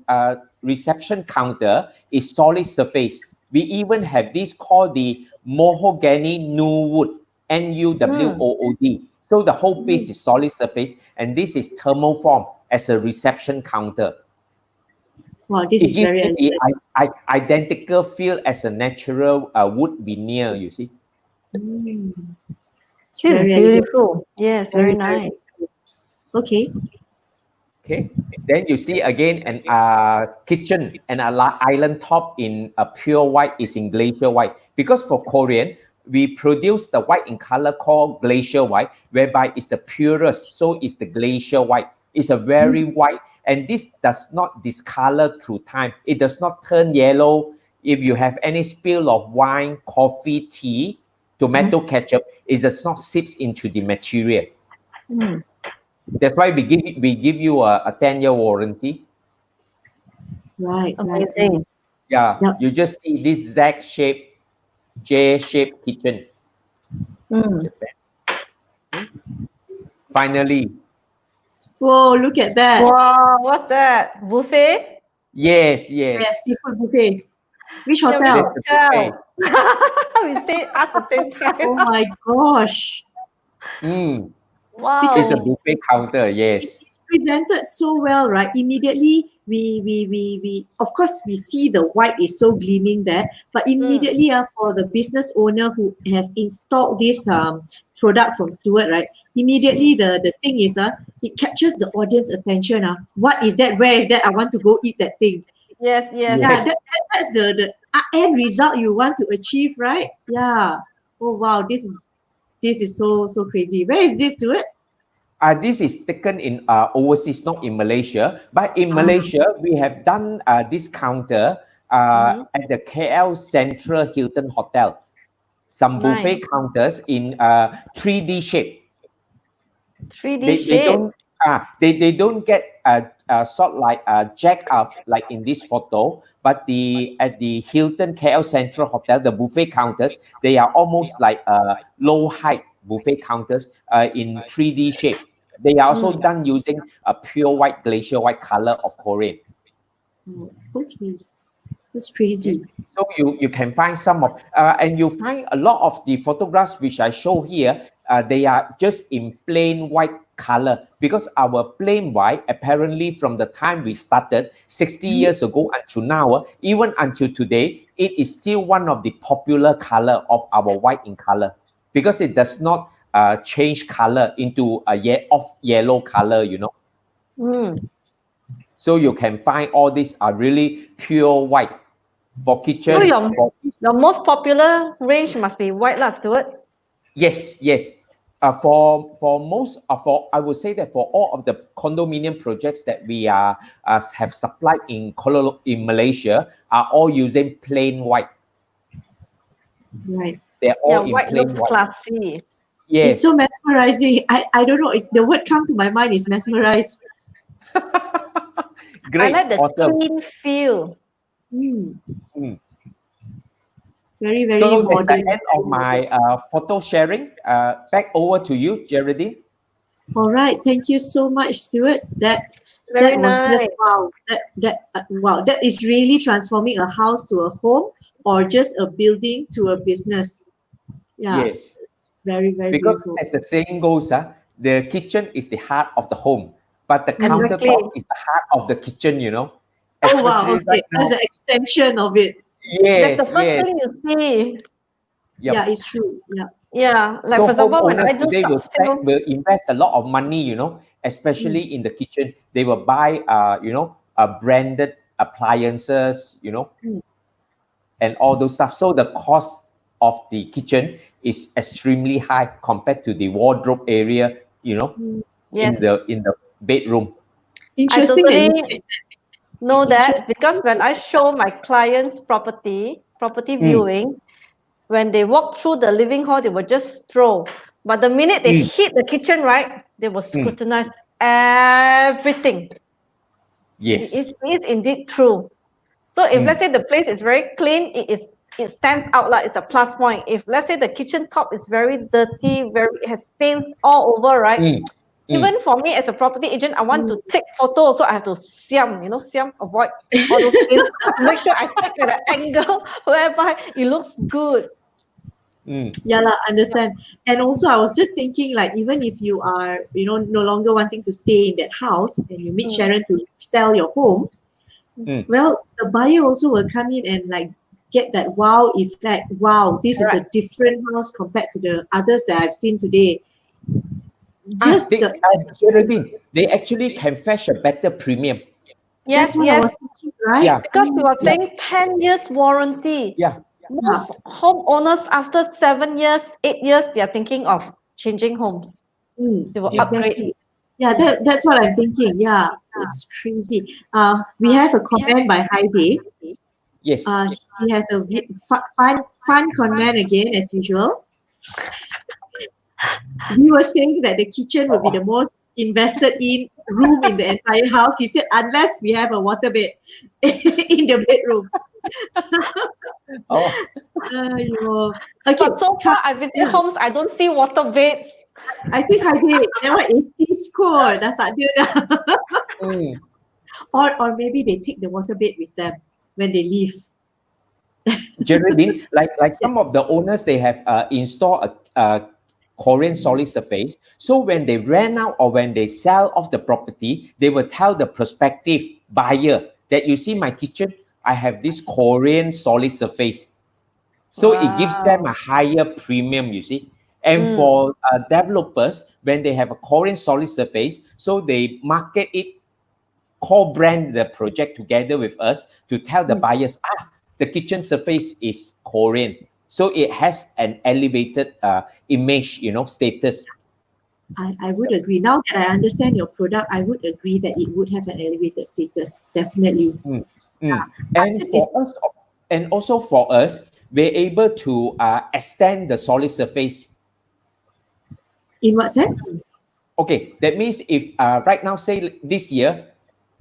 reception counter is solid surface. We even have this called the mahogany wood, NUWOOD. So the whole piece is solid surface, and this is thermoform as a reception counter. Wow, this It is gives very you the elegant. identical feel as a natural wood veneer. You see. Mm, it's This is very elegant. beautiful. Yes, very Very nice. elegant. Okay. Okay. Then you see again an kitchen and a island top in a pure white is in glacier white. Because for Korean, we produce the white in color called glacier white, whereby it's the purest. So it's the glacier white. It's a very white, and this does not discolor through time. It does not turn yellow. If you have any spill of wine, coffee, tea, tomato ketchup, it does not seep into the material. Mm, That's why we give you a 10-year warranty. right. Amazing. Yeah, Yep. you just see this Z shape, J shape kitchen. Japan. Finally, Whoa, look at that. Wow, what's that? Buffet? yes, Yes, yes, seafood buffet. Which Yeah, which hotel? that's the buffet. hotel? We say at the same time. Oh my gosh. Mm, it's Because a Wow. buffet counter. Yes, it's presented so well, right? Immediately, we of course we see the white is so gleaming there, but immediately for the business owner who has installed this product from Stuart, right? Immediately the thing is it captures the audience attention. What is that? Where is that? I want to go eat that thing. Yes, yes. Yeah, yes. that's the end result you want to achieve, right? Yeah. Oh wow, this is so crazy. Where is this, Stuart? This is taken in overseas, not in Malaysia. But in Ah, Malaysia, we have done this counter at the KL Central Hilton Hotel. Some Nice. buffet counters in 3D shape. 3D They shape. don't don't get sort like jack up like in this photo, but at the Hilton KL Central Hotel, the buffet counters, they are almost like low height buffet counters in 3D shape. They are also done using a pure white glacier white color of Korean. Oh, okay, that's crazy. So you can find some of, and you find a lot of the photographs which I show here, they are just in plain white color, because our plain white, apparently from the time we started 60 years ago until now, even until today, it is still one of the popular color of our white in color, because it does not change color into a off yellow color, you know. So you can find all these are really pure white for kitchen. So your most popular range must be white lah, Stuart. Yes. For most for I would say that for all of the condominium projects that we have supplied in Malaysia are all using plain white. Right. They're all in White plain looks white. classy. Yes. It's so mesmerizing. I don't know. The word come to my mind is mesmerized. Great. I like the Awesome. clean feel. Very, very So modern. that's the end of my photo sharing. Back over to you, Geraldine. All right. Thank you so much, Stuart. That Very was nice. just wow. Wow. That is really transforming a house to a home, or just a building to a business. Yeah. Yes. It's very, very Because beautiful. as the saying goes, the kitchen is the heart of the home, but the Exactly. countertop is the heart of the kitchen, you know. Oh wow. Especially Okay. right now. As an extension of it. Yes, That's the first yes. thing you see. Yep. Yeah, it's true. Yeah. Yeah, like So for example, when I homeowners do today sale, will invest a lot of money, you know, especially in the kitchen. They will buy, branded appliances, you know, and all those stuff. So the cost of the kitchen is extremely high compared to the wardrobe area, you know, yes, in the bedroom. I Interesting that you totally know that because when I show my clients property viewing, when they walk through the living hall, they will just stroll. But the minute they hit the kitchen, right, they will scrutinize everything. Yes. It is indeed true. So if let's say the place is very clean, it stands out like it's a plus point. If let's say the kitchen top is very dirty, it has stains all over, right? Even for me as a property agent, I want to take photo, so I have to siam, avoid all those stains. Make sure I take at an angle whereby it looks good. Yeah, understand. And also, I was just thinking, like, even if you are, no longer wanting to stay in that house, and you meet Sharon to sell your home, well, the buyer also will come in and like get that wow effect. Wow, this is a different house compared to the others that I've seen today. Geraldine, they actually can fetch a better premium. Yes, That's what I was thinking, right? Yeah. Because we were saying 10 years warranty. Yeah. Most homeowners after 7 years, 8 years, they are thinking of changing homes. They will upgrade. Exactly. Yeah, that's what I'm thinking. Yeah, it's crazy. We have a comment by Heidi. Yes. He has a fun comment again, as usual. We were saying that the kitchen will be the most invested in room in the entire house. He said, unless we have a water bed in the bedroom. Okay. But so far, I visit homes, I don't see water beds. I think Heidi, never 80s kot. Dah tak ada dah. Or maybe they take the water bed with them when they leave. Geraldine, like some of the owners, they have installed a Korean solid surface. So when they rent out or when they sell off the property, they will tell the prospective buyer that, you see my kitchen, I have this Korean solid surface. So it gives them a higher premium, you see. And for developers, when they have a Korean solid surface, so they market it, co-brand the project together with us to tell the buyers, the kitchen surface is Korean. So it has an elevated image, status. I would agree. Now that I understand your product, I would agree that it would have an elevated status, definitely. And also for us, we're able to extend the solid surface. In what sense? Okay, that means if right now, say this year,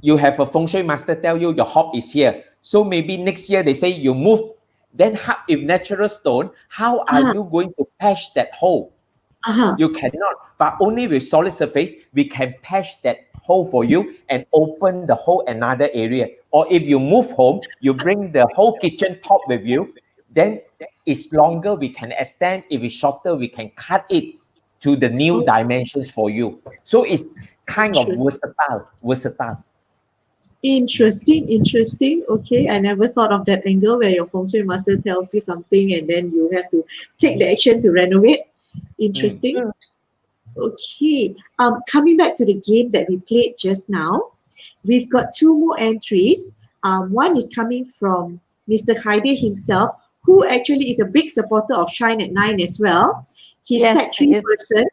you have a feng shui master tell you your hob is here. So maybe next year they say you move. Then if natural stone, how are you going to patch that hole? You cannot, but only with solid surface, we can patch that hole for you and open the whole another area. Or if you move home, you bring the whole kitchen top with you, then it's longer, we can extend. If it's shorter, we can cut it to the new dimensions for you. So it's kind of versatile. Interesting. Okay, I never thought of that angle where your feng shui master tells you something and then you have to take the action to renovate. Interesting. Okay. Coming back to the game that we played just now, we've got two more entries. One is coming from Mr. Haide himself, who actually is a big supporter of Shine at 9 as well. He's tech 3 person.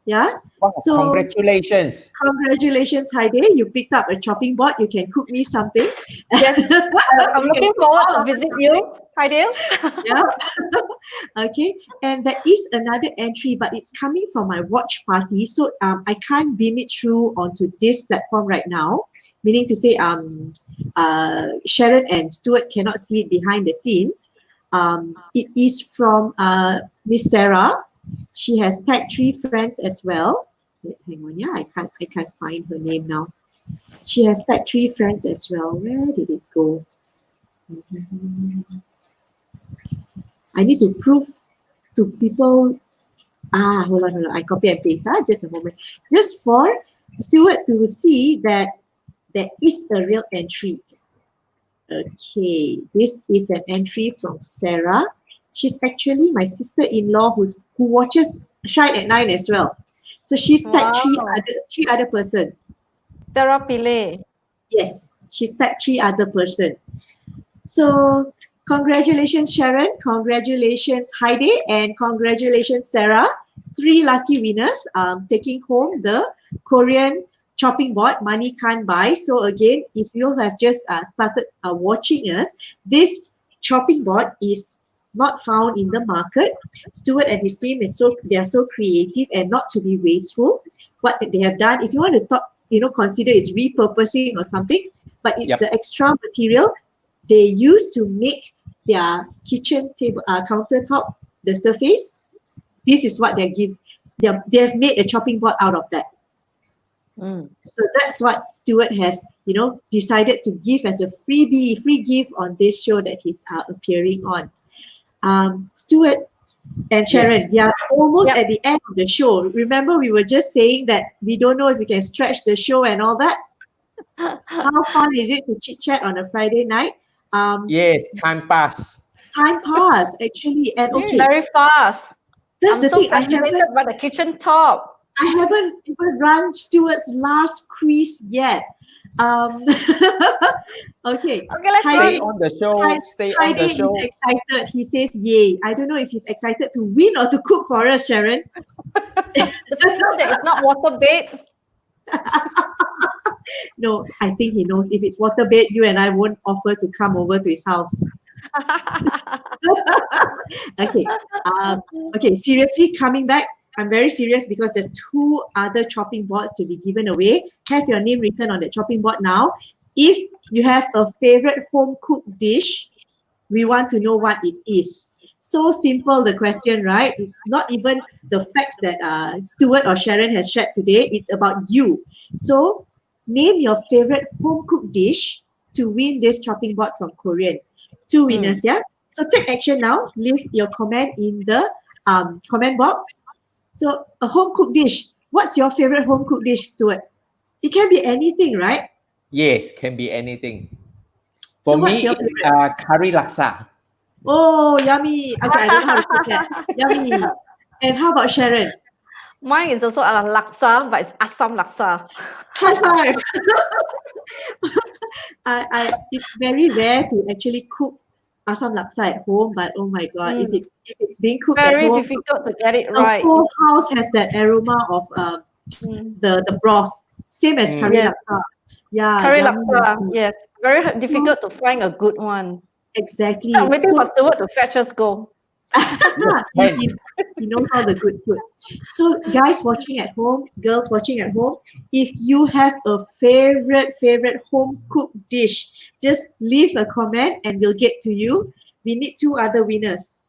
Yeah. Wow, so congratulations. Congratulations, Haide. You picked up a chopping board. You can cook me something. Yes. I'm looking forward to visit you, Haide. Yeah. Okay. And there is another entry, but it's coming from my watch party. So I can't beam it through onto this platform right now. Meaning to say Sharon and Stuart cannot see it behind the scenes. It is from Miss Sarah. She has tagged 3 friends as well. Hang on, yeah, I can't find her name now. She has tagged 3 friends as well. Where did it go? I need to prove to people. Hold on. I copy and paste. Just a moment. Just for Stuart to see that there is a real entry. Okay, this is an entry from Sarah. She's actually my sister-in-law who watches Shine at 9 as well. So she's tagged 3 other person. Sarah Pile. Yes, she's tagged 3 other person. So congratulations, Sharon. Congratulations, Haide, and congratulations, Sarah. 3 lucky winners taking home the Korean chopping board Money Can't Buy. So again, if you have just started watching us, this chopping board is not found in the market. Stuart and his team they are so creative and not to be wasteful. What they have done, if you want to consider it's repurposing or something, but it's the extra material they use to make their kitchen table countertop, the surface. This is what they give. They have made a chopping board out of that. So that's what Stuart has, decided to give as a free gift on this show that he's appearing on. Stuart and Sharon, we are almost at the end of the show. Remember, we were just saying that we don't know if we can stretch the show and all that. How fun is it to chit chat on a Friday night? Yes, time pass. Time pass, actually, and okay. Very fast. That's the thing. Fascinated by the kitchen top. I haven't even run Stuart's last quiz yet. Okay, let's stay on the show. Stay on the show. He's excited. He says, "Yay!" I don't know if he's excited to win or to cook for us, Sharon. The thing that it's not water-based. No, I think he knows. If it's water-based, you and I won't offer to come over to his house. Okay. Okay. Seriously, coming back. I'm very serious because there's 2 other chopping boards to be given away. Have your name written on the chopping board now. If you have a favorite home cooked dish, we want to know what it is. So simple, the question, right? It's not even the facts that Stuart or Sharon has shared today. It's about you. So name your favorite home cooked dish to win this chopping board from Korean. 2 winners, yeah? So take action now. Leave your comment in the comment box. So a home cooked dish. What's your favorite home cooked dish, Stuart? It can be anything, right? Yes, can be anything. For me, it's curry laksa. Oh, yummy. Okay, I don't know how to cook that. Yummy. And how about Sharon? Mine is also a laksa, but it's Assam laksa. High five. It's very rare to actually cook Assam laksa at home, but oh my God, if it's being cooked very at home, difficult to get it right. The whole house has that aroma of the broth, same as curry laksa. Yeah, curry laksa. Yes, very difficult to find a good one. Exactly. I'm waiting for Stuart to fetch us go. He knows all the good food. So guys watching at home, girls watching at home, if you have a favorite home cooked dish, just leave a comment and we'll get to you. We need 2 other winners.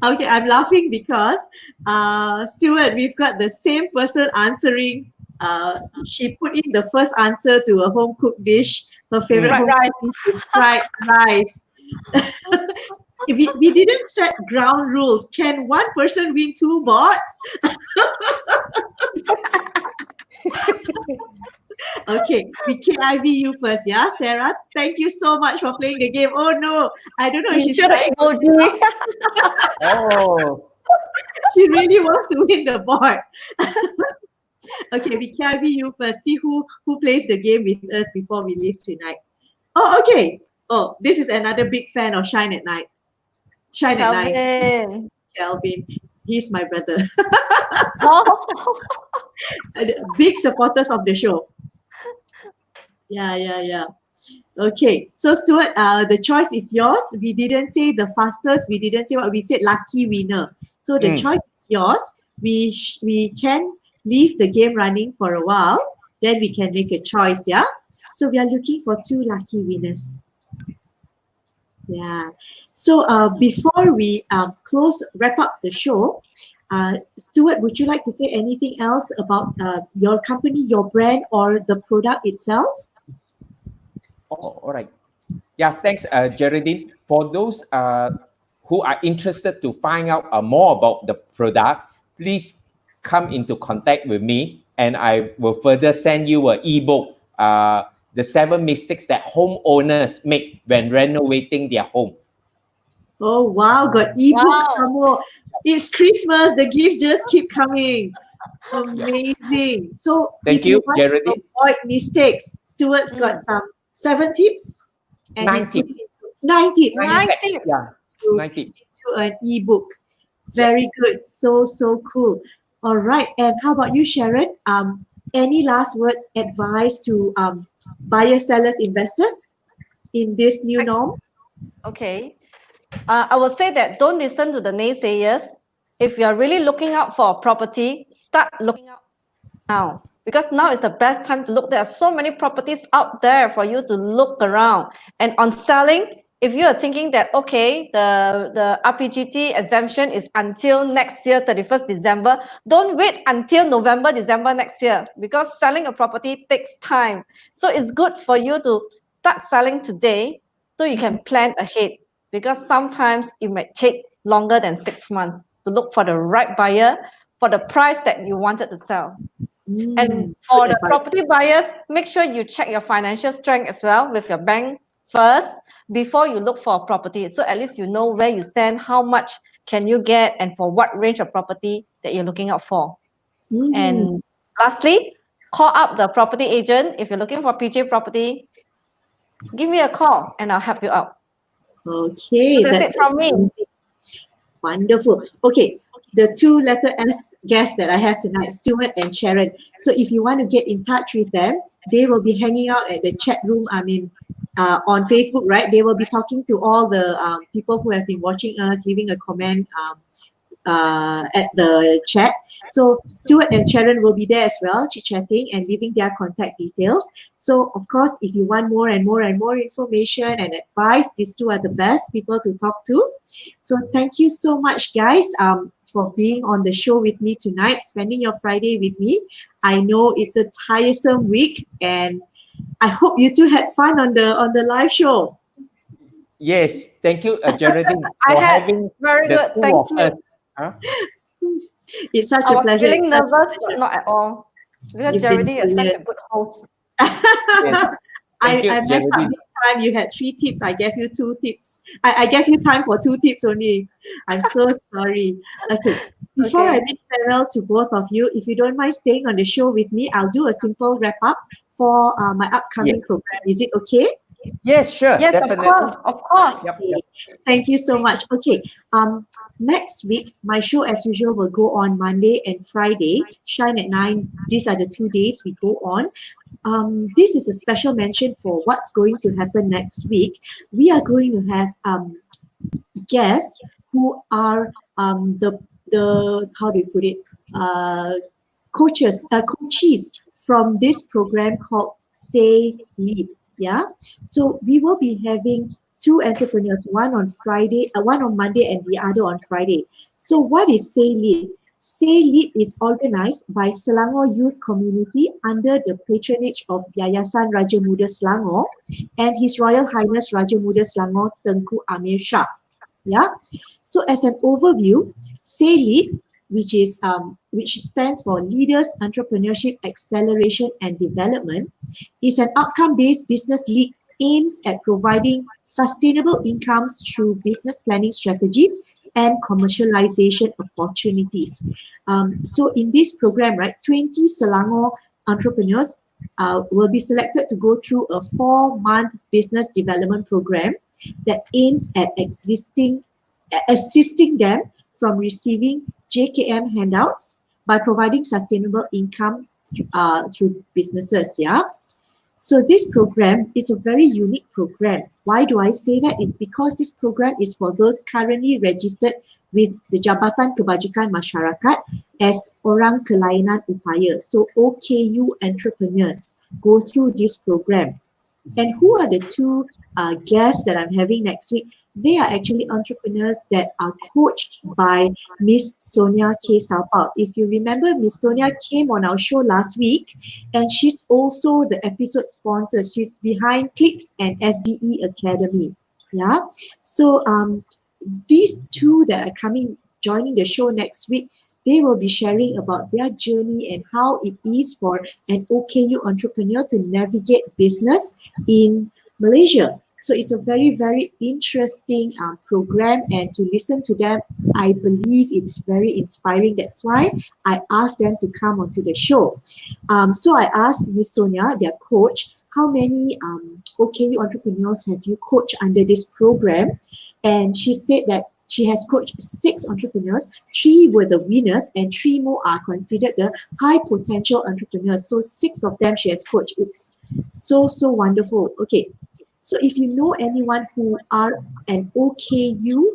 Okay, I'm laughing because Stuart, we've got the same person answering. She put in the first answer to a home cooked dish. Her favorite Fried home rice. cooked dish is fried rice. We didn't set ground rules. Can one person win two bots? Okay, we KIV you first, yeah, Sarah? Thank you so much for playing the game. Oh no, I don't know if she's Should trying. emoji. Oh, She really wants to win the board. Okay, we KIV you first. See who plays the game with us before we leave tonight. Oh, okay. Oh, this is another big fan of Shine at Night. Shine at Night, Calvin. Kelvin. He's my brother. Oh. Big supporters of the show. Yeah. Okay, so Stuart, the choice is yours. We didn't say the fastest. We didn't say what we said. Lucky winner. So the choice is yours. We can leave the game running for a while. Then we can make a choice. Yeah. So we are looking for two lucky winners. Yeah. So before we wrap up the show, Stuart, would you like to say anything else about your company, your brand, or the product itself? oh, all right. Yeah, thanks, Geraldine. For those who are interested to find out more about the product, please come into contact with me, and I will further send you an ebook, the 7 mistakes that homeowners make when renovating their home. Oh wow, got ebooks Wow. some more. It's Christmas, the gifts just keep coming. Amazing. So Thank if you you, want to Geraldine. avoid mistakes, Stuart's got some 7 tips and 9 he's putting tips. into 9 tips 9 steps. tips. Yeah, to, 9 tips. into an ebook. Very good. So cool. All right. And how about you, Sharon? Any last words, advice to buyers, sellers, investors in this new norm? Okay. I will say that don't listen to the naysayers. If you're really looking out for a property, start looking out now. Because now is the best time to look. There are so many properties out there for you to look around. And on selling, if you are thinking that, okay, the RPGT exemption is until next year, 31st December, don't wait until November, December next year, because selling a property takes time. So it's good for you to start selling today so you can plan ahead, because sometimes it might take longer than 6 months to look for the right buyer for the price that you wanted to sell. And for good the advice. property buyers, make sure you check your financial strength as well with your bank first before you look for a property. So at least you know where you stand, how much can you get, and for what range of property that you're looking out for. And lastly, call up the property agent. If you're looking for PJ property, give me a call and I'll help you out. Okay, So that's it from me. amazing. Wonderful. Okay, the two letter S guests that I have tonight, Stuart and Sharon. So if you want to get in touch with them, they will be hanging out at the chat room. On Facebook, right? They will be talking to all the people who have been watching us, leaving a comment at the chat. So Stuart and Sharon will be there as well, chit-chatting and leaving their contact details. So of course, if you want more and more information and advice, these two are the best people to talk to. So thank you so much, guys, for being on the show with me tonight, spending your Friday with me. I know it's a tiresome week, and I hope you two had fun on the live show. Yes, thank you, Geraldine, I for had having very the good. two Thank of you. us. Huh? It's such I a was pleasure. feeling It's such a nervous, but pleasure. not at all. Because You've been Geraldine is such a brilliant. good host. Yes. Thank you, I messed up Geraldine. this time. You had 3 tips. I gave you 2 tips. I gave you time for 2 tips only. I'm so sorry. Okay. Before I bid farewell to both of you, if you don't mind staying on the show with me, I'll do a simple wrap up for my upcoming program. Is it okay? Yes, sure, Yes, definitely. of course. Yep. Thank you so much. Okay. Next week, my show as usual will go on Monday and Friday. Shine at 9. These are the 2 days we go on. This is a special mention for what's going to happen next week. We are going to have guests who are the how do you put it, coaches from this program called Say Lead. Yeah, so we will be having two entrepreneurs, one on Monday and the other on Friday. So what is Say Lead? Say Lead is organized by Selangor Youth Community under the patronage of Yayasan Raja Muda Selangor and His Royal Highness Raja Muda Selangor Tengku Amir Shah. Yeah. So as an overview, Say Lead, which stands for Leaders Entrepreneurship Acceleration and Development, is an outcome-based business lead aims at providing sustainable incomes through business planning strategies and commercialization opportunities. So in this program, right, 20 Selangor entrepreneurs will be selected to go through a 4-month business development program that aims at assisting them from receiving JKM handouts by providing sustainable income through businesses. Yeah. So this program is a very unique program. Why do I say that? It's because this program is for those currently registered with the Jabatan Kebajikan Masyarakat as Orang Kelainan Upaya. So OKU entrepreneurs go through this program. And who are the two guests that I'm having next week? They are actually entrepreneurs that are coached by Miss Sonia K. Saupal. If you remember, Miss Sonia came on our show last week, and she's also the episode sponsor. She's behind Click and SDE Academy. Yeah. So these two that are joining the show next week, they will be sharing about their journey and how it is for an OKU entrepreneur to navigate business in Malaysia. So it's a very, very interesting program, and to listen to them, I believe it's very inspiring. That's why I asked them to come onto the show. So I asked Miss Sonia, their coach, how many OKU entrepreneurs have you coached under this program? And she said that she has coached 6 entrepreneurs, 3 were the winners, and 3 more are considered the high potential entrepreneurs. So 6 of them she has coached. It's so wonderful. Okay, so if you know anyone who are an OKU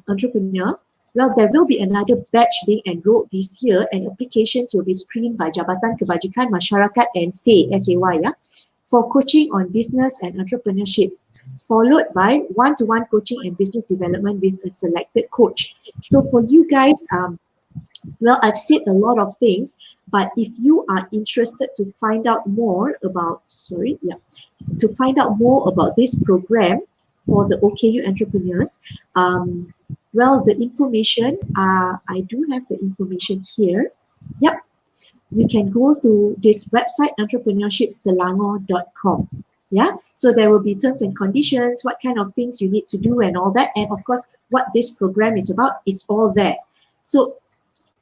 entrepreneur, well, there will be another batch being enrolled this year, and applications will be screened by Jabatan Kebajikan Masyarakat and SAY, S-A-Y, yeah, for coaching on business and entrepreneurship, followed by one-to-one coaching and business development with a selected coach. So for you guys, well, I've said a lot of things, but if you are interested to find out more about, this program for the OKU entrepreneurs, well, the information, I do have the information here. Yep. You can go to this website, entrepreneurshipselangor.com. Yeah, so there will be terms and conditions, what kind of things you need to do and all that. And of course, what this program is about, it's all there. So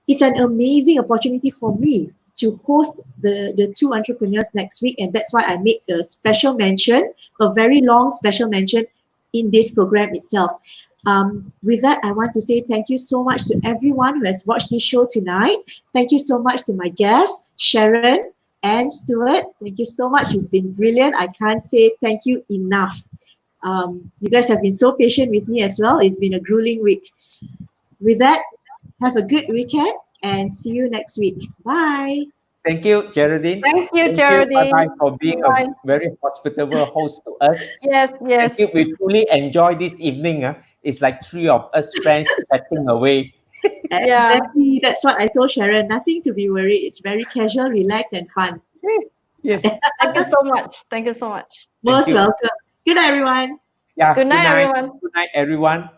it's an amazing opportunity for me to host the 2 entrepreneurs next week. And that's why I made a special mention, a very long special mention in this program itself. With that, I want to say thank you so much to everyone who has watched this show tonight. Thank you so much to my guests, Sharon and Stuart. Thank you so much. You've been brilliant. I can't say thank you enough. You guys have been so patient with me as well. It's been a grueling week. With that, have a good weekend and see you next week. Bye. Thank you, Geraldine. Thank you, Geraldine. Bye-bye for being Bye. a very hospitable host to us. Yes. Thank you. We truly enjoy this evening. It's like 3 of us friends chatting away. Exactly. That's what I told Sharon. Nothing to be worried. It's very casual, relaxed, and fun. Yes. Thank you so much. Thank you so much. Most welcome. Good night, everyone. Yeah. Good night, everyone. Good night, everyone.